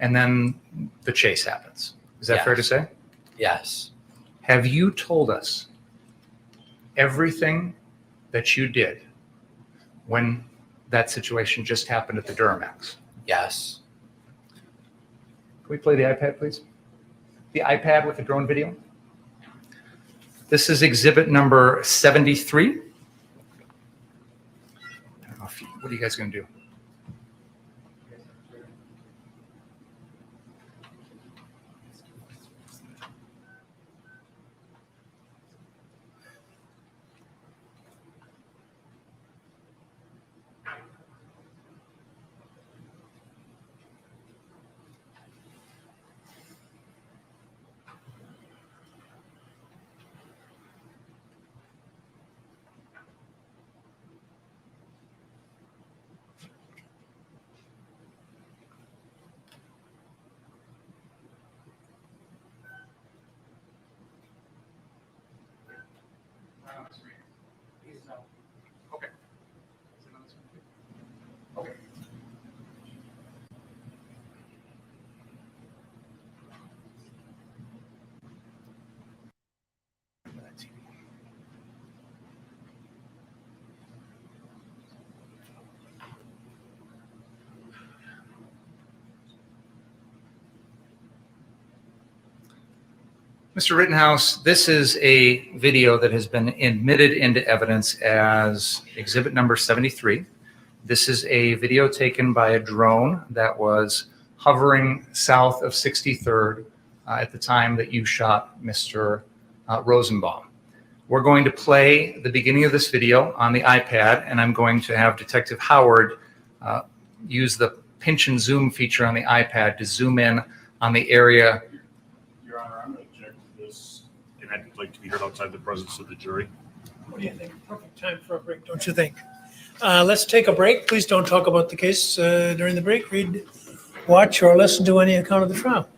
And then the chase happens. Is that fair to say? Yes. Have you told us everything that you did when that situation just happened at the Duramax? Yes. Can we play the iPad, please? The iPad with the drone video. This is exhibit number 73. I don't know what are you guys going to do? Okay. Okay. Mr. Rittenhouse, this is a video that has been admitted into evidence as exhibit number 73. This is a video taken by a drone that was hovering south of 63rd at the time that you shot Mr. Rosenbaum. We're going to play the beginning of this video on the iPad, and I'm going to have Detective Howard use the pinch and zoom feature on the iPad to zoom in on the area. Your Honor, I'm going to object to this, and I'd like to be heard outside the presence of the jury. What do you think? Perfect time for a break, don't you think? Let's take a break. Please don't talk about the case during the break. Read, watch, or listen to any account of the trial.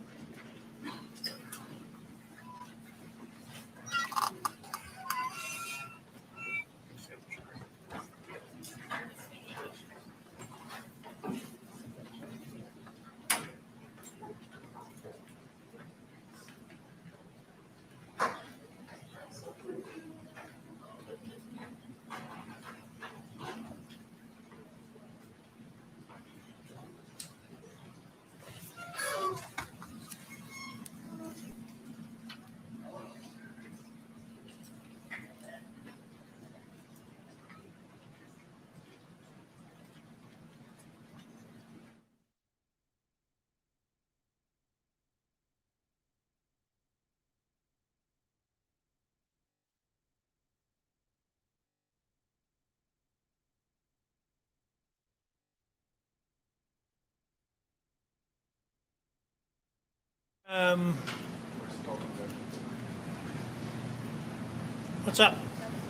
What's up?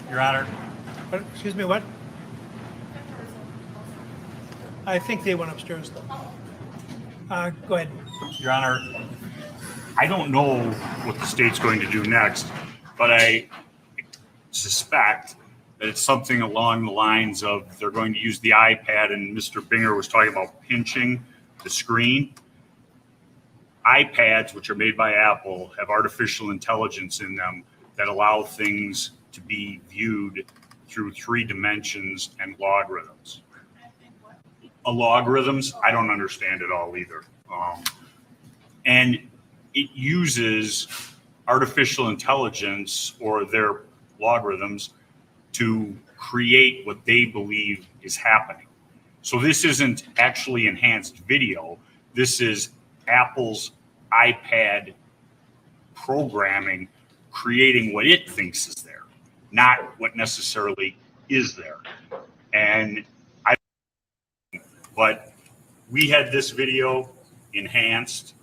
Your Honor, What, excuse me, what? I think they went upstairs, though. Go ahead. Your Honor, I don't know what the state's going to do next, but I suspect that it's something along the lines of they're going to use the iPad, and Mr. Binger was talking about pinching the screen. iPads, which are made by Apple, have artificial intelligence in them that allow things to be viewed through 3 dimensions and logarithms. Logarithms, I don't understand it all either. And it uses artificial intelligence or their logarithms to create what they believe is happening. So this isn't actually enhanced video. This is Apple's iPad programming, creating what it thinks is there, not what necessarily is there. But we had this video enhanced.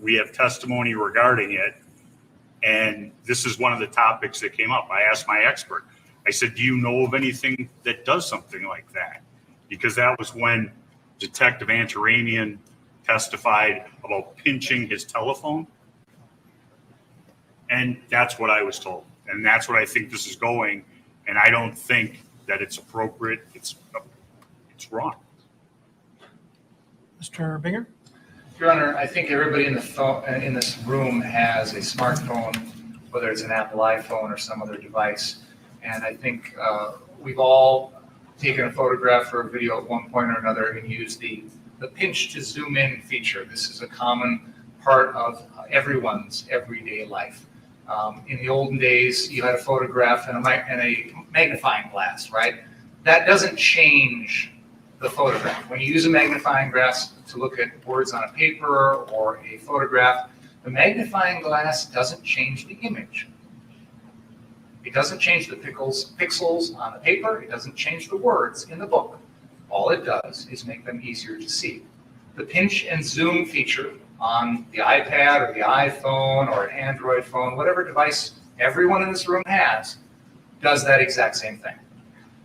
We have testimony regarding it. And this is one of the topics that came up. I asked my expert, I said, do you know of anything that does something like that? Because that was when Detective Antaramian testified about pinching his telephone. And that's what I was told. And that's what I think this is going. And I don't think that it's appropriate. It's wrong. Mr. Binger? Your Honor, I think everybody in this room has a smartphone, whether it's an Apple iPhone or some other device. And I think we've all taken a photograph or a video at one point or another and used the pinch to zoom in feature. This is a common part of everyone's everyday life. In the olden days, you had a photograph and a magnifying glass, right? That doesn't change the photograph. When you use a magnifying glass to look at words on a paper or a photograph, the magnifying glass doesn't change the image. It doesn't change the pixels on the paper. It doesn't change the words in the book. All it does is make them easier to see. The pinch and zoom feature on the iPad or the iPhone or an Android phone, whatever device everyone in this room has, does that exact same thing.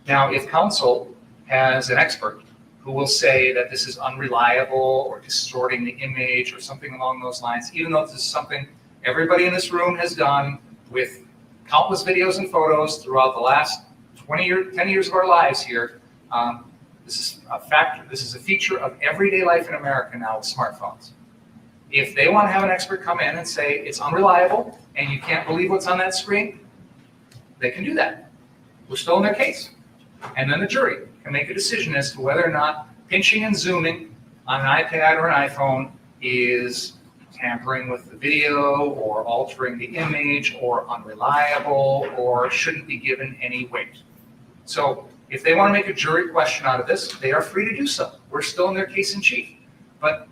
Now, if counsel has an expert who will say that this is unreliable or distorting the image or something along those lines, even though this is something everybody in this room has done with countless videos and photos throughout the last 10 years of our lives here, this is a factor. This is a feature of everyday life in America now with smartphones. If they want to have an expert come in and say it's unreliable and you can't believe what's on that screen, they can do that. We're still in their case. And then the jury can make a decision as to whether or not pinching and zooming on an iPad or an iPhone is tampering with the video or altering the image or unreliable or shouldn't be given any weight. So if they want to make a jury question out of this, they are free to do so. We're still in their case in chief. But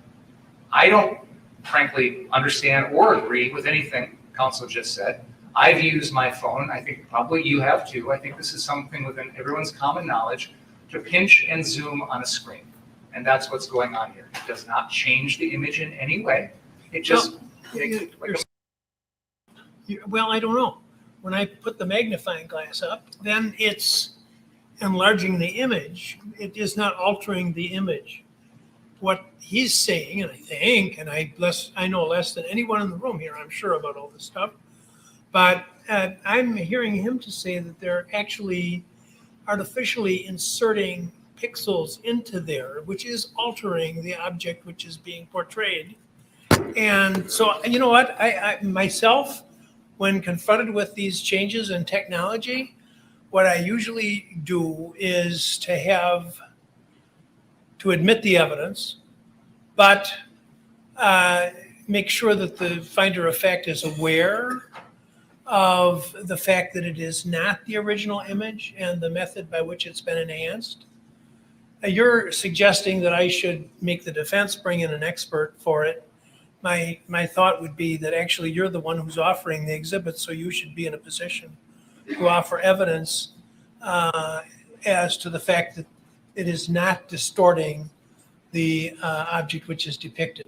I don't frankly understand or agree with anything counsel just said. I've used my phone, I think probably you have too. I think this is something within everyone's common knowledge to pinch and zoom on a screen. And that's what's going on here. It does not change the image in any way. It just makes it like Well, I don't know. When I put the magnifying glass up, then it's enlarging the image. It is not altering the image. What he's saying, and I think, and I know less than anyone in the room here, I'm sure, about all this stuff, but I'm hearing him to say that they're actually artificially inserting pixels into there, which is altering the object which is being portrayed. And so, you know what, I myself, when confronted with these changes in technology, what I usually do is to admit the evidence, but make sure that the finder of fact is aware of the fact that it is not the original image and the method by which it's been enhanced. You're suggesting that I should make the defense bring in an expert for it. My thought would be that actually you're the one who's offering the exhibit, so you should be in a position to offer evidence as to the fact that it is not distorting the object which is depicted.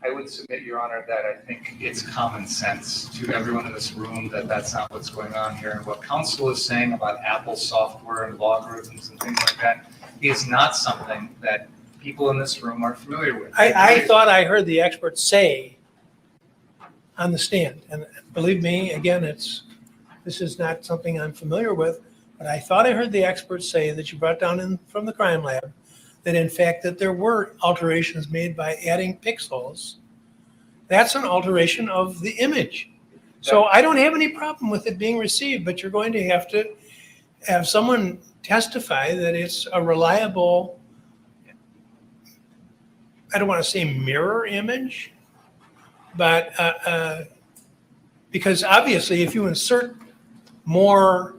I would submit, Your Honor, that I think it's common sense to everyone in this room that that's not what's going on here. And what counsel is saying about Apple software and logarithms and things like that is not something that people in this room are familiar with. I thought I heard the expert say on the stand, and believe me, again, this is not something I'm familiar with, but I thought I heard the expert say that you brought down from the crime lab that in fact that there were alterations made by adding pixels. That's an alteration of the image. So I don't have any problem with it being received, but you're going to have someone testify that it's a reliable, I don't want to say mirror image, but because obviously if you insert more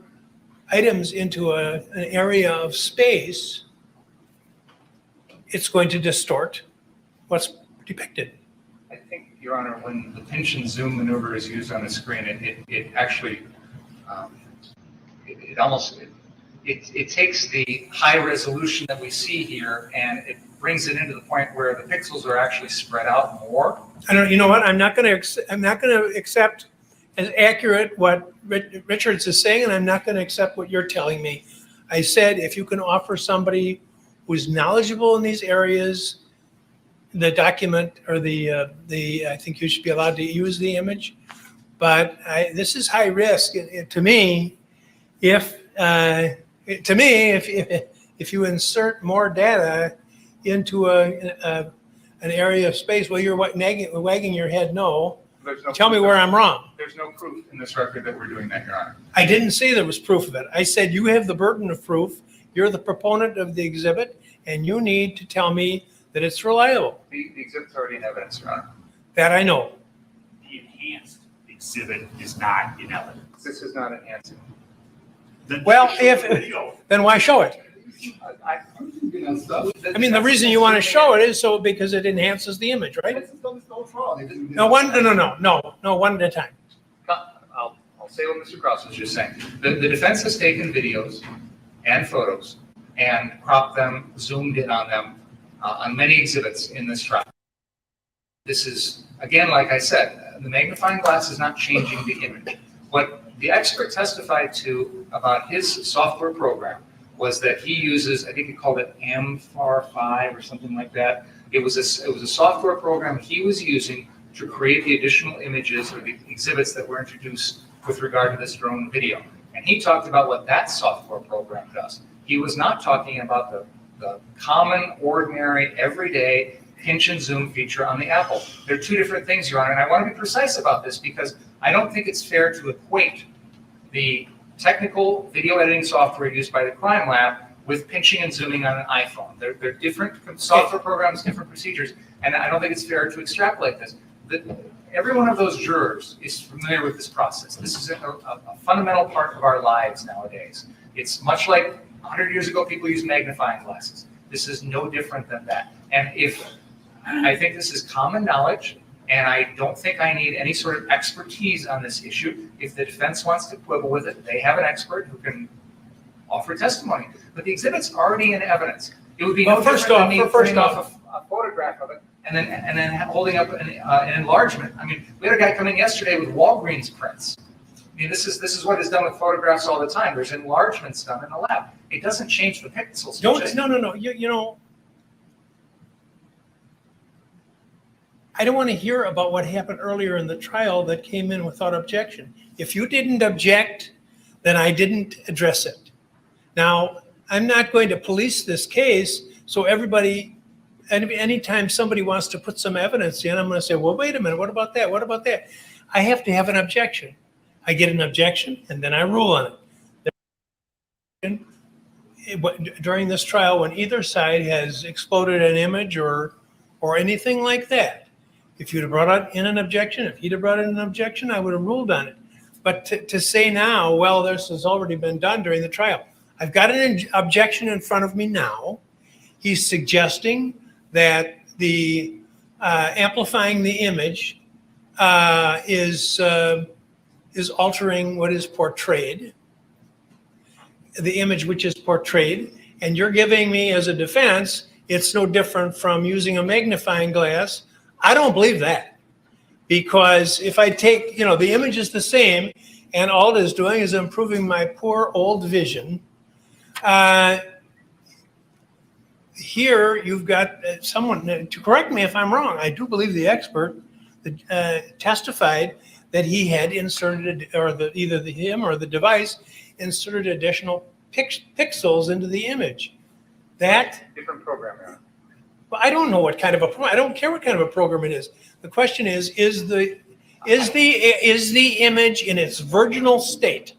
items into an area of space, it's going to distort what's depicted. I think, Your Honor, when the pinch and zoom maneuver is used on the screen, it actually, it takes the high resolution that we see here and it brings it into the point where the pixels are actually spread out more. You know what? I'm not going to accept as accurate what Richards is saying, and I'm not going to accept what you're telling me. I said if you can offer somebody who's knowledgeable in these areas, the document or I think you should be allowed to use the image. But this is high risk to me. If you insert more data into an area of space, well, you're wagging your head no. Tell me where I'm wrong. There's no proof in this record that we're doing that, Your Honor. I didn't say there was proof of it. I said you have the burden of proof. You're the proponent of the exhibit, and you need to tell me that it's reliable. The exhibit's already in evidence, Your Honor. That I know. The enhanced exhibit is not in evidence. This is not enhancing. Well, then why show it? I mean, the reason you want to show it is because it enhances the image, right? No, one at a time. I'll say what Mr. Krause was just saying. The defense has taken videos and photos and cropped them, zoomed in on them on many exhibits in this trial. This is, again, like I said, the magnifying glass is not changing the image. What the expert testified to about his software program was that he uses, I think he called it MFAR5 or something like that. It was a software program he was using to create the additional images or the exhibits that were introduced with regard to this drone video. And he talked about what that software program does. He was not talking about the common, ordinary, everyday pinch and zoom feature on the Apple. They're two different things, Your Honor, and I want to be precise about this because I don't think it's fair to equate the technical video editing software used by the crime lab with pinching and zooming on an iPhone. They're different software programs, different procedures, and I don't think it's fair to extrapolate this. Every one of those jurors is familiar with this process. This is a fundamental part of our lives nowadays. It's much like 100 years ago, people used magnifying glasses. This is no different than that. And I think this is common knowledge, And I don't think I need any sort of expertise on this issue. If the defense wants to quibble with it, they have an expert who can offer testimony. But the exhibit's already in evidence. It would be no different than me putting off a photograph of it and then holding up an enlargement. I mean, we had a guy come in yesterday with Walgreens prints. I mean, this is what is done with photographs all the time. There's enlargements done in the lab. It doesn't change the pixels. No. You know, I don't want to hear about what happened earlier in the trial that came in without objection. If you didn't object, then I didn't address it. Now, I'm not going to police this case, so everybody, anytime somebody wants to put some evidence in, I'm going to say, well, wait a minute, what about that? What about that? I have to have an objection. I get an objection, and then I rule on it. During this trial, when either side has exploded an image or anything like that, if you'd have brought in an objection, if he'd have brought in an objection, I would have ruled on it. But to say now, well, this has already been done during the trial. I've got an objection in front of me now. He's suggesting that the amplifying the image is altering what is portrayed, the image which is portrayed, and you're giving me as a defense, it's no different from using a magnifying glass. I don't believe that, because if I take, the image is the same, and all it is doing is improving my poor old vision. Here you've got someone, to correct me if I'm wrong, I do believe the expert testified that he had inserted, or either him or the device inserted additional pixels into the image. That different program, Aaron. Well, I don't know what kind of a program. I don't care what kind of a program it is. The question is the image in its virginal state?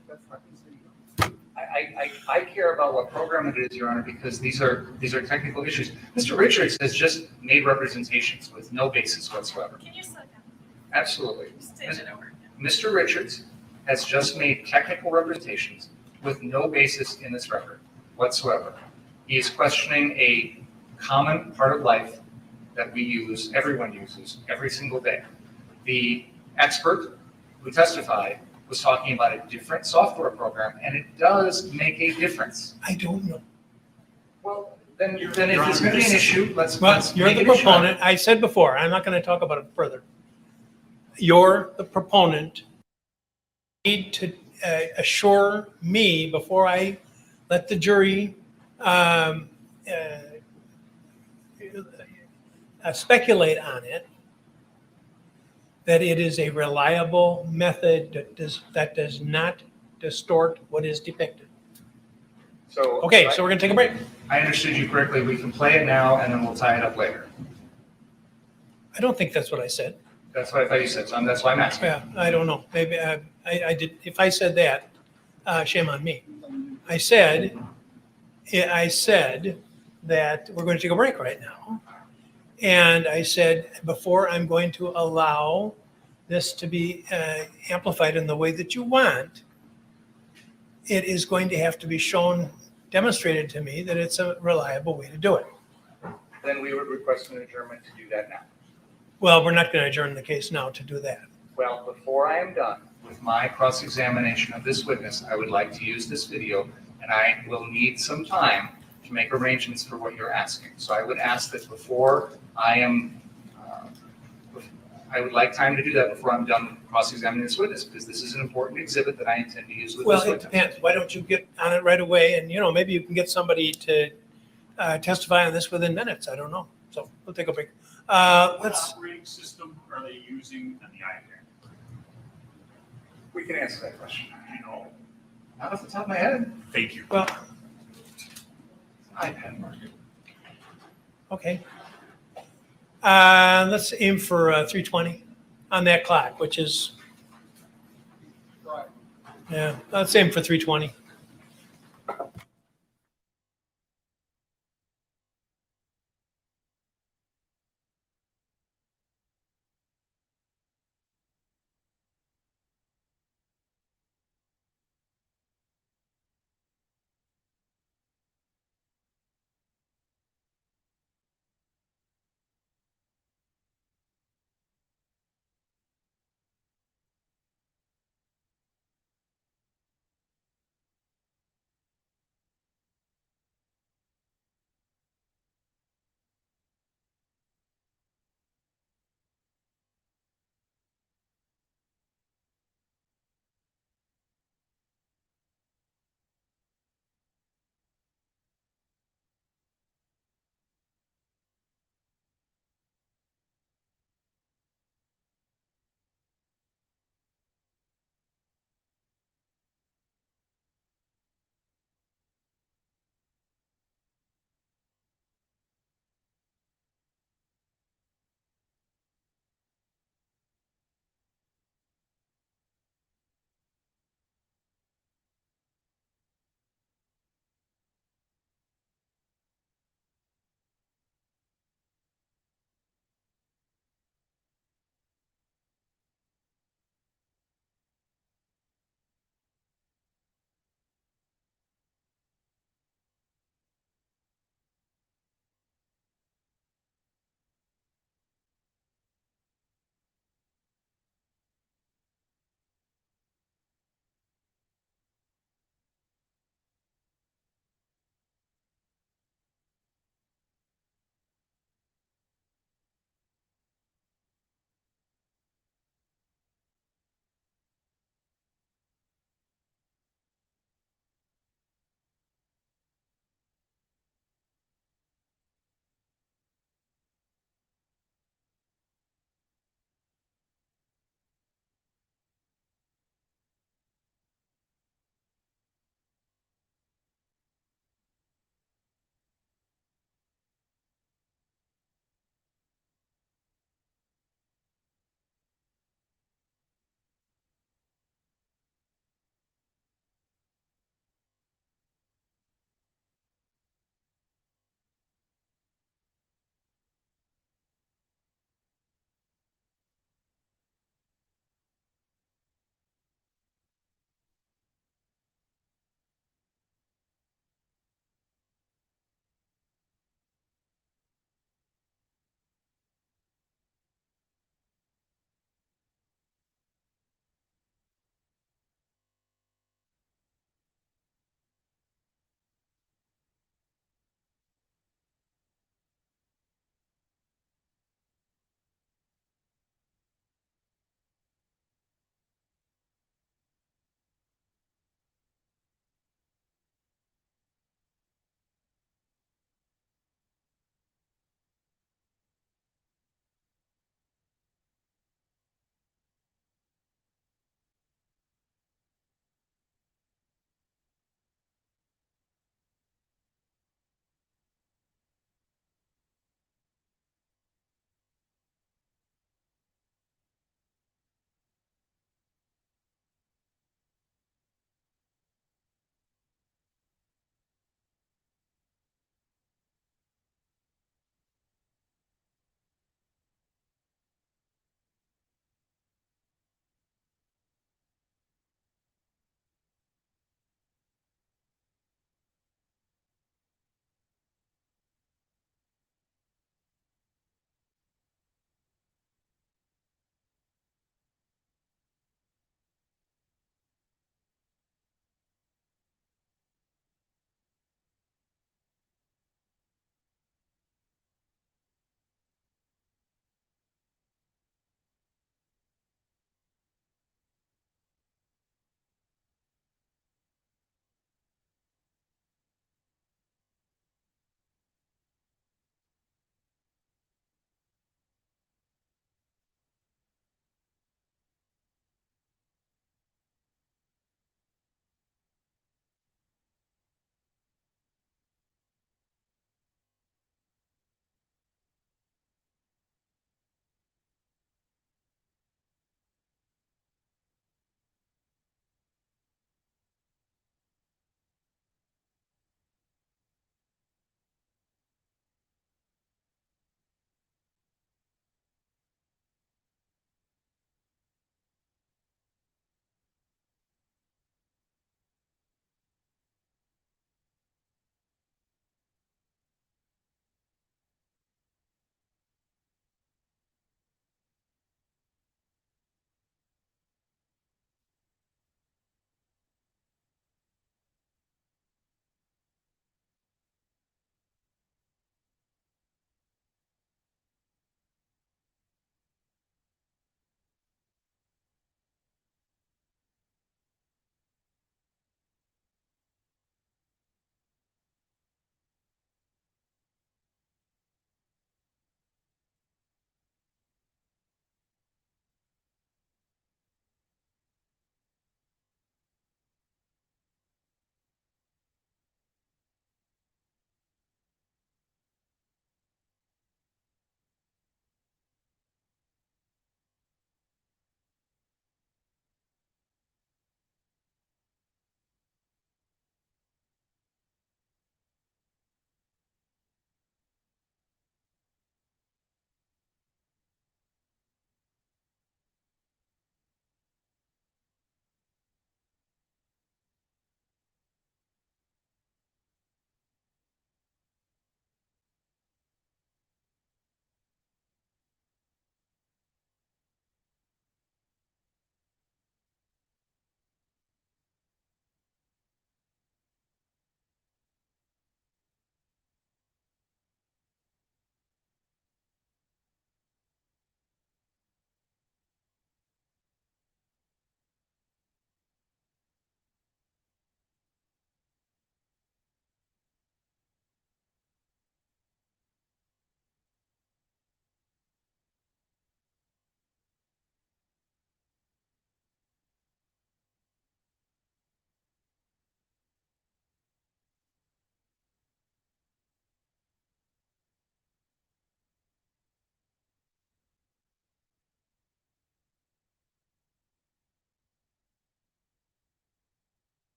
I care about what program it is, Your Honor, because these are technical issues. Mr. Richards has just made representations with no basis whatsoever. Can you slow down? Absolutely. Stage it over. Mr. Richards has just made technical representations with no basis in this record whatsoever. He is questioning a common part of life that we use, everyone uses, every single day. The expert who testified was talking about a different software program, and it does make a difference. I don't know. Well, then if there's going to be an issue, let's You're make the it a shot. proponent. I said before, I'm not going to talk about it further. You're the proponent. You need to assure me before I let the jury speculate on it, that it is a reliable method that does not distort what is depicted. So Okay, so we're going to take a break. I understood you correctly. We can play it now, and then we'll tie it up later. I don't think that's what I said. That's what I thought you said, so that's why I'm asking. Yeah, I don't know. Maybe I did. If I said that, shame on me. I said that we're going to take a break right now. And I said, before I'm going to allow this to be amplified in the way that you want, it is going to have to be demonstrated to me that it's a reliable way to do it. Then we would request an adjournment to do that now. Well, we're not going to adjourn the case now to do that. Well, before I am done with my cross-examination of this witness, I would like to use this video, and I will need some time to make arrangements for what you're asking. So I would ask that before I would like time to do that before I'm done cross-examining this witness, because this is an important exhibit that I intend to use with Well, this it witness. depends. Why don't you get on it right away? And, maybe you can get somebody to testify on this within minutes. I don't know. So we'll take a break. What operating system are they using on the iPad? We can answer that question. You know, Not off the top of my head. thank you. Well, iPad market. okay. Let's aim for 3:20 on that clock, which is, yeah, let's aim for 3:20.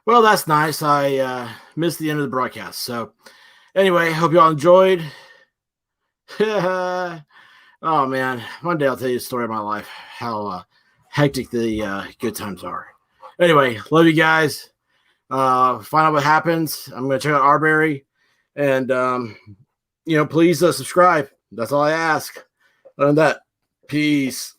Well, that's nice. I missed the end of the broadcast. So anyway, hope you all enjoyed. Oh man, one day I'll tell you a story of my life, how hectic the good times are. Anyway, love you guys. Find out what happens. I'm gonna check out Arbery, and please subscribe. That's all I ask. Other than that, peace.